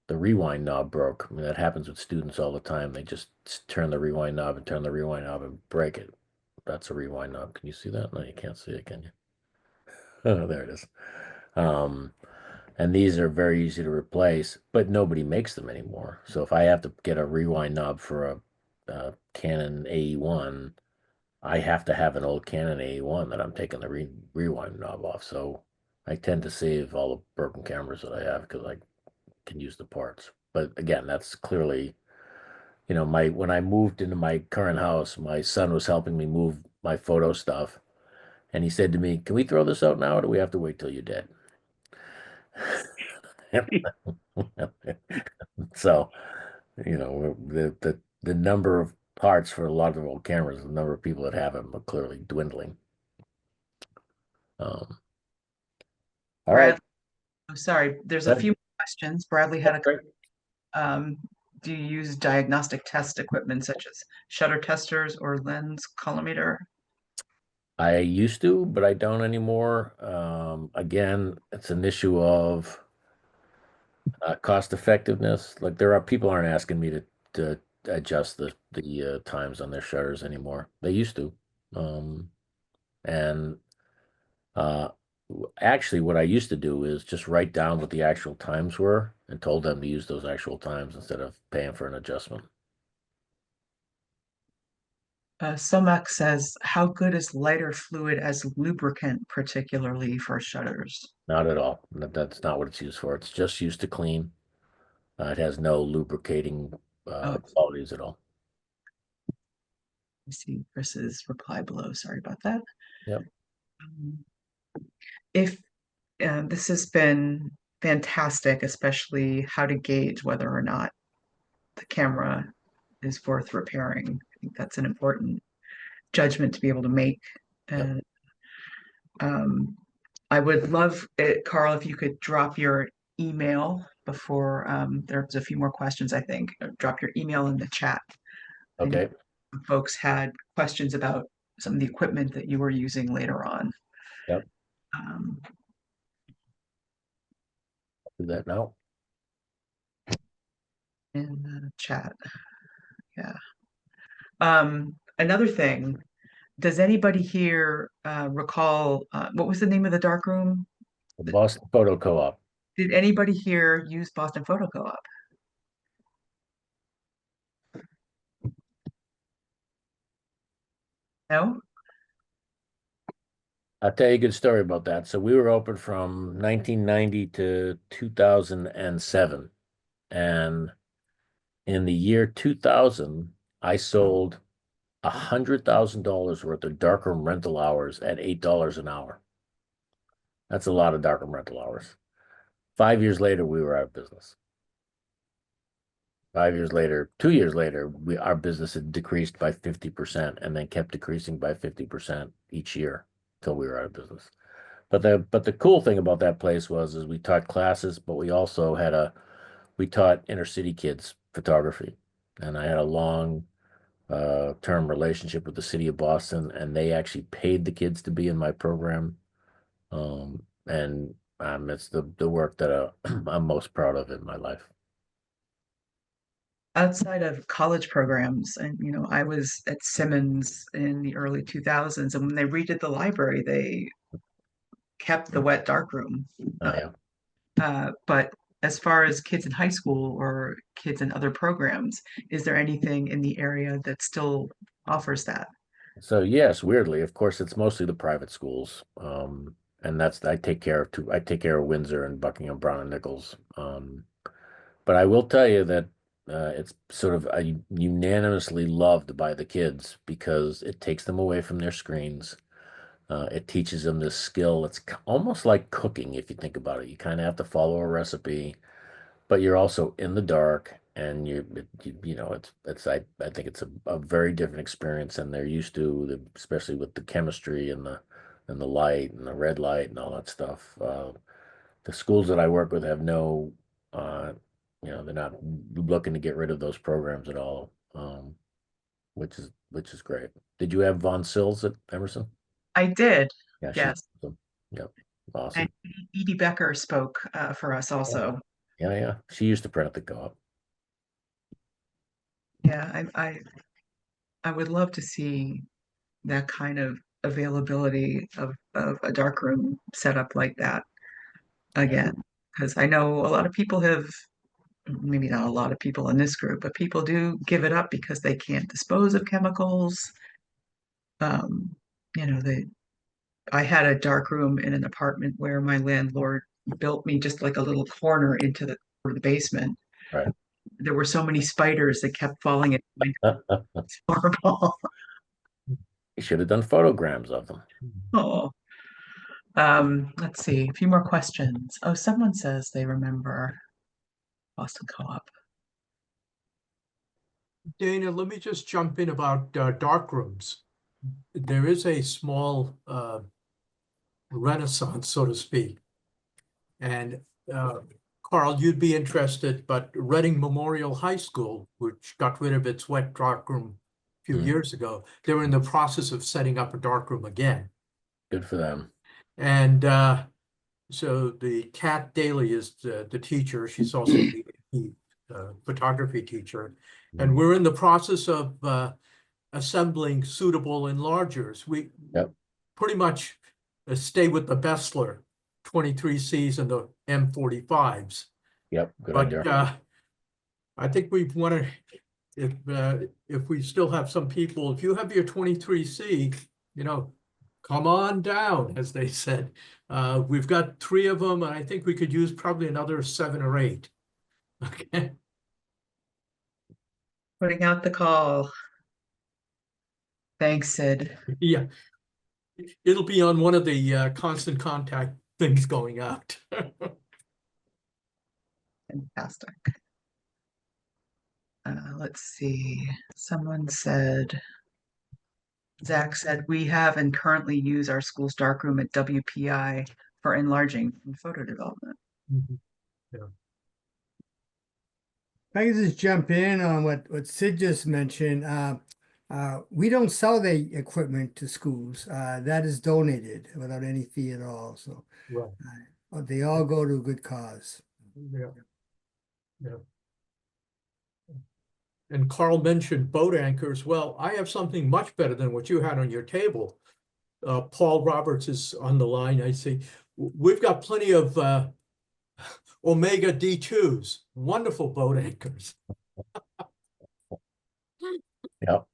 rewind knob broke. I mean, that happens with students all the time. They just turn the rewind knob and turn the rewind knob and break it. That's a rewind knob. Can you see that? No, you can't see it, can you? Oh, there it is. Um, and these are very easy to replace, but nobody makes them anymore. So if I have to get a rewind knob for a Canon AE1, I have to have an old Canon AE1 that I'm taking the rewind knob off. So I tend to save all the broken cameras that I have because I can use the parts. But again, that's clearly, when I moved into my current house, my son was helping me move my photo stuff. And he said to me, "Can we throw this out now or do we have to wait till you're dead?" So, the number of parts for a lot of old cameras, the number of people that have them are clearly dwindling. All right. Oh, sorry, there's a few questions. Bradley had Great. um, do you use diagnostic test equipment such as shutter testers or lens collimator? I used to, but I don't anymore. Again, it's an issue of cost effectiveness. Like people aren't asking me to adjust the times on their shutters anymore. They used to. And uh, actually, what I used to do is just write down what the actual times were and told them to use those actual times instead of paying for an adjustment. Somac says, how good is lighter fluid as lubricant, particularly for shutters? Not at all. That's not what it's used for. It's just used to clean. It has no lubricating Oh, qualities at all. I see Chris's reply below. Sorry about that. Yep. If this has been fantastic, especially how to gauge whether or not the camera is worth repairing. I think that's an important judgment to be able to make. And I would love it, Carl, if you could drop your email before there's a few more questions, I think. Drop your email in the chat. I know Okay. folks had questions about some of the equipment that you were using later on. Yep. Um, Do that now. in the chat. Yeah. Another thing, does anybody here recall what was the name of the dark room? The Boston Photo Co-op. Did anybody here use Boston Photo Co-op? No? I'll tell you a good story about that. So we were open from 1990 to 2007. And in the year 2000, I sold $100,000 worth of darkroom rental hours at $8 an hour. That's a lot of darkroom rental hours. 5 years later, we were out of business. 5 years later, 2 years later, our business had decreased by 50% and then kept decreasing by 50% each year till we were out of business. But the cool thing about that place is we taught classes, but we also we taught inner city kids photography. And I had a long term relationship with the city of Boston, and they actually paid the kids to be in my program. And it's the work that I'm most proud of in my life. Outside of college programs, and I was at Simmons in the early 2000s, and when they redid the library, they kept the wet darkroom. But as far as kids in high school or kids in other programs, is there anything in the area that still offers that? So yes, weirdly, of course, it's mostly the private schools, and I take care of Windsor and Buckingham, Brown and Nichols. But I will tell you that it's sort of unanimously loved by the kids because it takes them away from their screens. It teaches them this skill. It's almost like cooking if you think about it. You kind of have to follow a recipe, but you're also in the dark, and I think it's a very different experience than they're used to, especially with the chemistry and the light and the red light and all that stuff. The schools that I work with have no, they're not looking to get rid of those programs at all, which is great. Did you have Von Sills at Emerson? I did. Yeah, she's Yes. awesome. Yep, awesome. And Edie Becker spoke for us also. Yeah. She used to print at the Co-op. Yeah, I would love to see that kind of availability of a darkroom set up like that again. Because I know a lot of people have, maybe not a lot of people in this group, but people do give it up because they can't dispose of chemicals. Um, I had a dark room in an apartment where my landlord built me just like a little corner into the basement. Right. There were so many spiders that kept falling into my it's horrible. You should have done photograms of them. Oh. Let's see, a few more questions. Oh, someone says they remember Boston Co-op. Dana, let me just jump in about dark rooms. There is a small renaissance, so to speak. And Carl, you'd be interested, but Reading Memorial High School, which got rid of its wet darkroom a few Hmm. years ago, they were in the process of setting up a darkroom again. Good for them. And so the Kat Daly is the teacher. She's also the photography teacher. And we're in the process of assembling suitable enlargers. We Yep. pretty much stay with the Bessler 23Cs and the M45s. Yep, good But idea. I think we want to, if we still have some people, if you have your 23C, you know, come on down, as they said. We've got 3 of them, and I think we could use probably another 7 or 8. Okay. Putting out the call. Thanks, Sid. Yeah. It'll be on one of the constant contact things going out. Fantastic. Let's see. Someone said, Zach said, we have and currently use our school's darkroom at WPI for enlarging and photo development. If I could just jump in on what Sid just mentioned, we don't sell the equipment to schools. That is donated without any fee at all. So Right. they all go to a good cause. Yeah. Yeah. And Carl mentioned boat anchors. Well, I have something much better than what you had on your table. Paul Roberts is on the line, I see. We've got plenty of Omega D2s, wonderful boat anchors. Yep.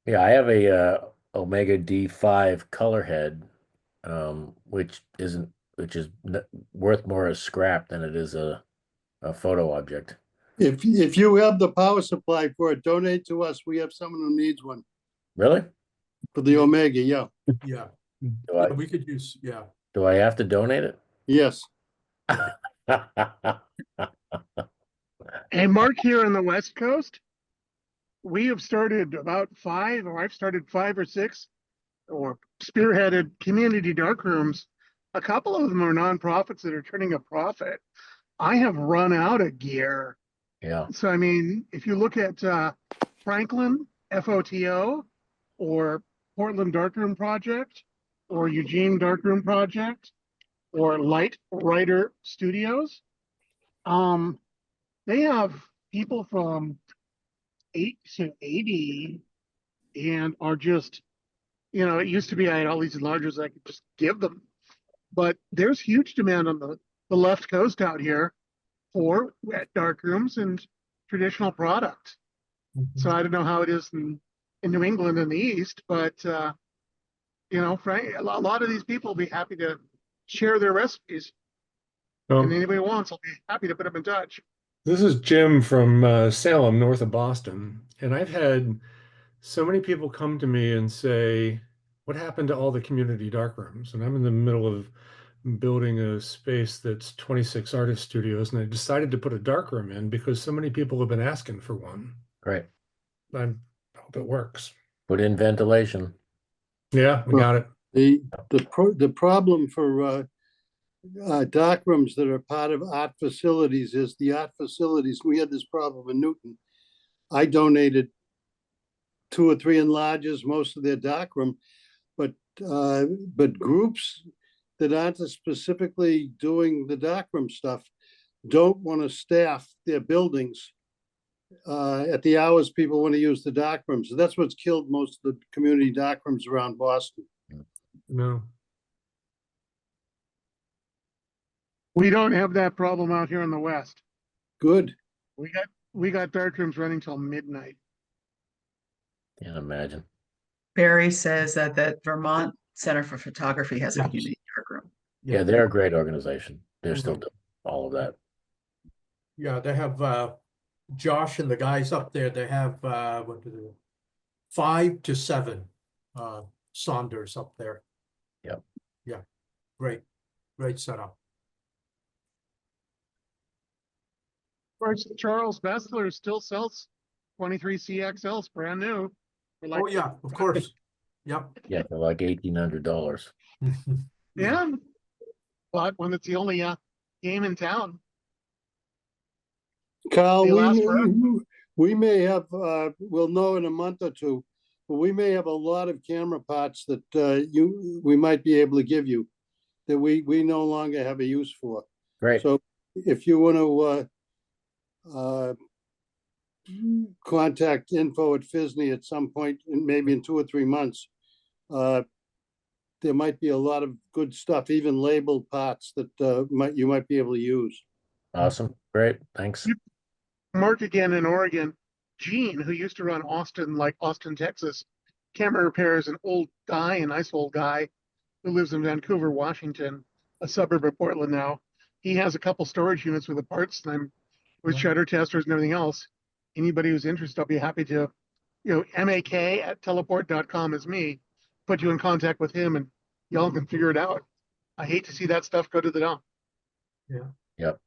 Yeah, I have a Omega D5 color head, which is worth more as scrap than it is a photo object. If you have the power supply for it, donate to us. We have someone who needs one Really? for the Omega. Yeah. Yeah, Do I we could use, yeah. do I have to donate it? Yes. Hey, Mark, here on the West Coast, we have started about 5, or I've started 5 or 6, or spearheaded community darkrooms. A couple of them are nonprofits that are turning a profit. I have run out of gear. Yeah. So, I mean, if you look at Franklin, FOTO, or Portland Darkroom Project, or Eugene Darkroom Project, or Light Writer Studios, they have people from 8 to 80 and are just, you know, it used to be I had all these enlargers I could just give them. But there's huge demand on the left coast out here for wet darkrooms and traditional product. So I don't know how it is in New England and the East, but you know, Frank, a lot of these people will be happy to share their recipes. And anybody who wants, I'll be happy to put them in touch. This is Jim from Salem, north of Boston. And I've had so many people come to me and say, what happened to all the community darkrooms? And I'm in the middle of building a space that's 26 artist studios. And I decided to put a darkroom in because so many people have been asking for one. Great. I hope it works. Put in ventilation. Yeah, we got it. The problem for darkrooms that are part of art facilities is the art facilities. We had this problem in Newton. I donated 2 or 3 enlargers, most of their darkroom, but groups that aren't specifically doing the darkroom stuff don't want to staff their buildings at the hours people want to use the darkrooms. So that's what's killed most of the community darkrooms around Boston. No. We don't have that problem out here in the West. Good. We got darkrooms running till midnight. Can't imagine. Barry says that the Vermont Center for Photography has a community darkroom. Yeah, they're a great organization. They're still Mhm. doing all of that. Yeah, they have Josh and the guys up there, they have 5 to 7 Saunders up there. Yep. Yeah, great setup. Of course, Charles Bessler still sells 23 CXLs brand new. For like, Oh, yeah, of course. Yep. Yeah, for like $1,800. Yeah. But when it's the only game in town, Carl, they last forever. we may have, we'll know in a month or two, but we may have a lot of camera parts that we might be able to give you that we no longer have a use for. Great. So if you want to contact info@PHSNE at some point, maybe in 2 or 3 months, there might be a lot of good stuff, even labeled parts that you might be able to use. Awesome. Great. Thanks. Mark again in Oregon. Gene, who used to run Austin, Texas, camera repair, is an old guy, a nice old guy who lives in Vancouver, Washington, a suburb of Portland now. He has a couple storage units with the parts, and I'm with shutter testers and everything else. Anybody who's interested, I'll be happy to, mak@teleport.com is me, put you in contact with him and y'all can figure it out. I hate to see that stuff go to the dump. Yep.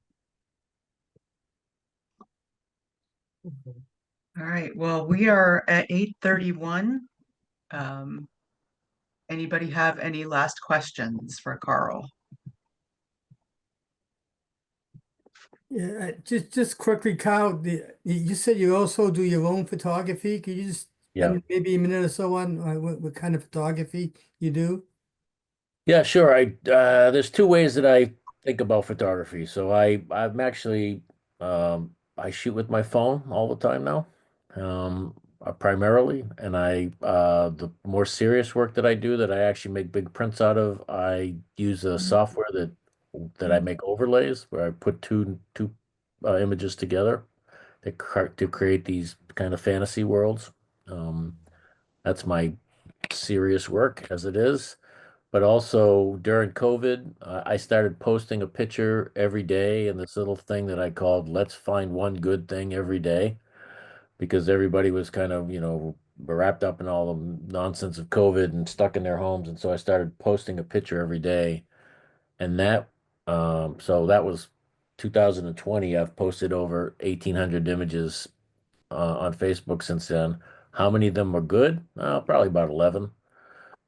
All right, well, we are at 8:31. Anybody have any last questions for Carl? Yeah, just quickly, Kyle, you said you also do your own photography. Could you just Yeah. spend maybe a minute or so on what kind of photography you do? Yeah, sure. There's two ways that I think about photography. So I'm actually I shoot with my phone all the time now, primarily, and the more serious work that I do that I actually make big prints out of, I use a software that I make overlays where I put two images together to create these kind of fantasy worlds. That's my serious work as it is. But also during COVID, I started posting a picture every day in this little thing that I called "Let's Find One Good Thing Every Day," because everybody was kind of, wrapped up in all the nonsense of COVID and stuck in their homes. And so I started posting a picture every day. And so that was 2020. I've posted over 1,800 images on Facebook since then. How many of them are good? Probably about 11.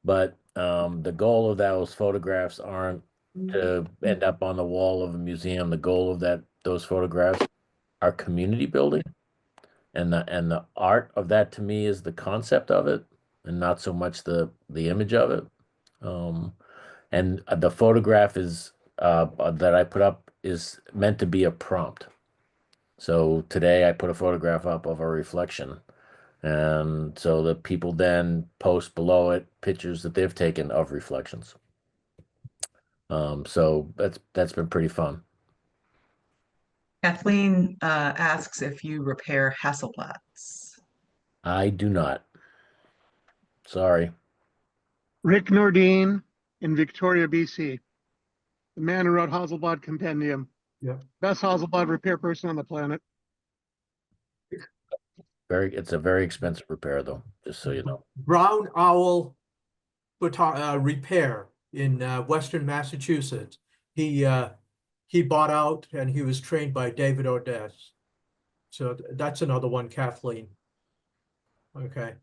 But the goal of those photographs aren't to end up on the wall of a museum. The goal of those photographs are community building, and the art of that to me is the concept of it, and not so much the image of it. And the photograph is that I put up is meant to be a prompt. So today I put a photograph up of a reflection. And so the people then post below it pictures that they've taken of reflections. So that's been pretty fun. Kathleen asks if you repair Hasselblads. I do not. Sorry. Rick Nordine in Victoria, BC. The man who wrote Hasselblad Compendium. Yeah. Best Hasselblad repair person on the planet. It's a very expensive repair though, just so you know. Brown Owl Repair in Western Massachusetts. He bought out and he was trained by David Odess. So that's another one, Kathleen. Okay.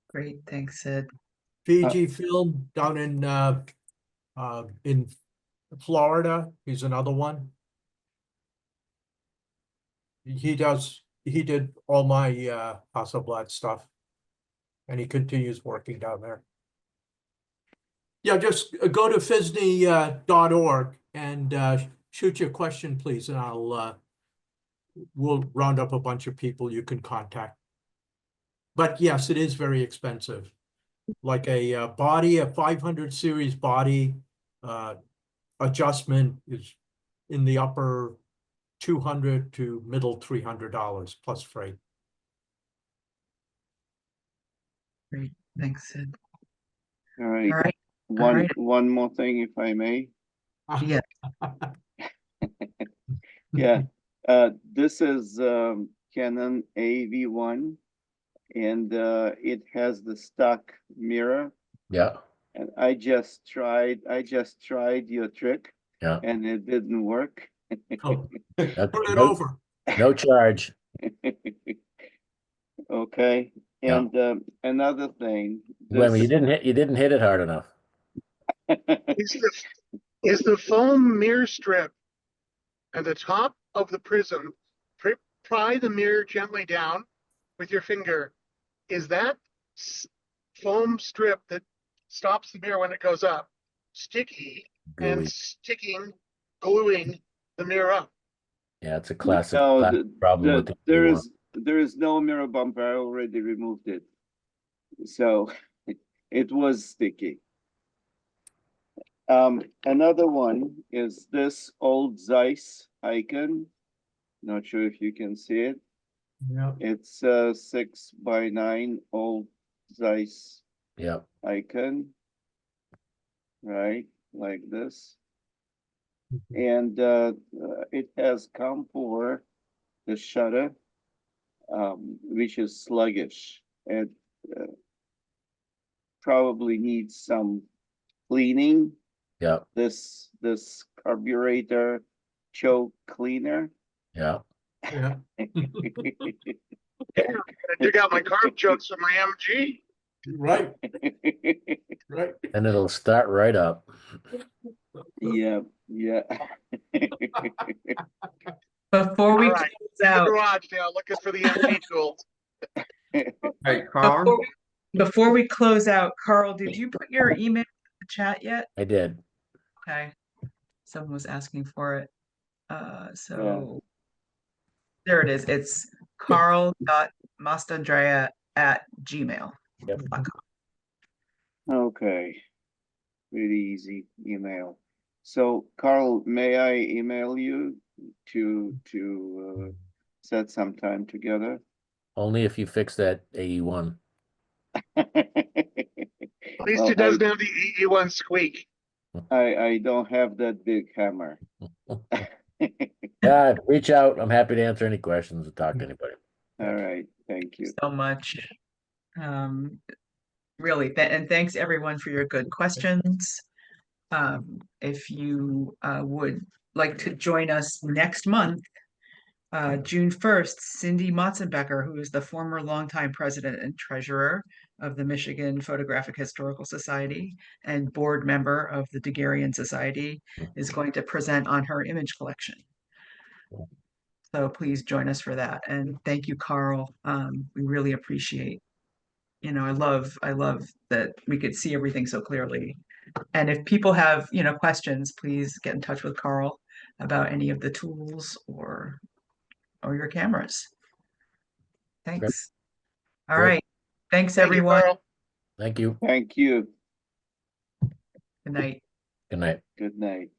Great, thanks, Sid. Fiji Film down in Florida. He's another one. He did all my Hasselblad stuff, and he continues working down there. Yeah, just go to PHSNE.org and shoot your question, please, and we'll round up a bunch of people you can contact. But yes, it is very expensive. Like a 500 series body adjustment is in the upper $200 to middle $300 plus freight. Great, thanks, Sid. All right. All right. One more thing, if I may. Yeah. Yeah. This is Canon AV1, and it has the stock mirror. Yeah. And I just tried your trick. Yeah. And it didn't work. Oh, put it No, over. no charge. Okay. Yeah. And another thing. Wait a minute, This, you didn't hit it hard enough. Is the foam mirror strip at the top of the prism, pry the mirror gently down with your finger. Is that foam strip that stops the mirror when it goes up sticky and Gooey. gluing the mirror up? Yeah, it's a classic, No, problem with the there E1. is no mirror bumper. I already removed it. So it was sticky. Another one is this old Zeiss icon. Not sure if you can see it. Yeah. It's a 6x9 old Zeiss Yeah, icon, right? Like this. And it has come for the shutter, which is sluggish. It probably needs some cleaning. yeah, This carburetor choke cleaner. yeah. Yeah. Dig out my carb jokes from my MG. Right, right. And it'll start right up. Yeah, yeah. Before we All right. close out, Garage now looking for the MG tools. Right, Carl? before we close out, Carl, did you put your email in the chat yet? I did. Okay. Someone was asking for it. Yeah. So there it is. It's carl.mastandrea@gmail.com. Okay. Pretty easy email. So Carl, may I email you to set some time together? Only if you fix that AE1. At least Well, it doesn't have the EE1 squeak. I don't have that big hammer. Yeah, reach out. I'm happy to answer any questions or talk to anybody. All right, thank you. So much. Really, and thanks everyone for your good questions. If you would like to join us next month, June 1st, Cindy Motzenbecker, who is the former longtime president and treasurer of the Michigan Photographic Historical Society and board member of the Daguerrean Society, is going to present on her image collection. So please join us for that. And thank you, Carl. We really appreciate, I love that we could see everything so clearly. And if people have, questions, please get in touch with Carl about any of the tools or your cameras. Thanks. All Great. right. Thanks, Thank you, everyone. Carl. Thank you. Thank you. Good night. Good night. Good night.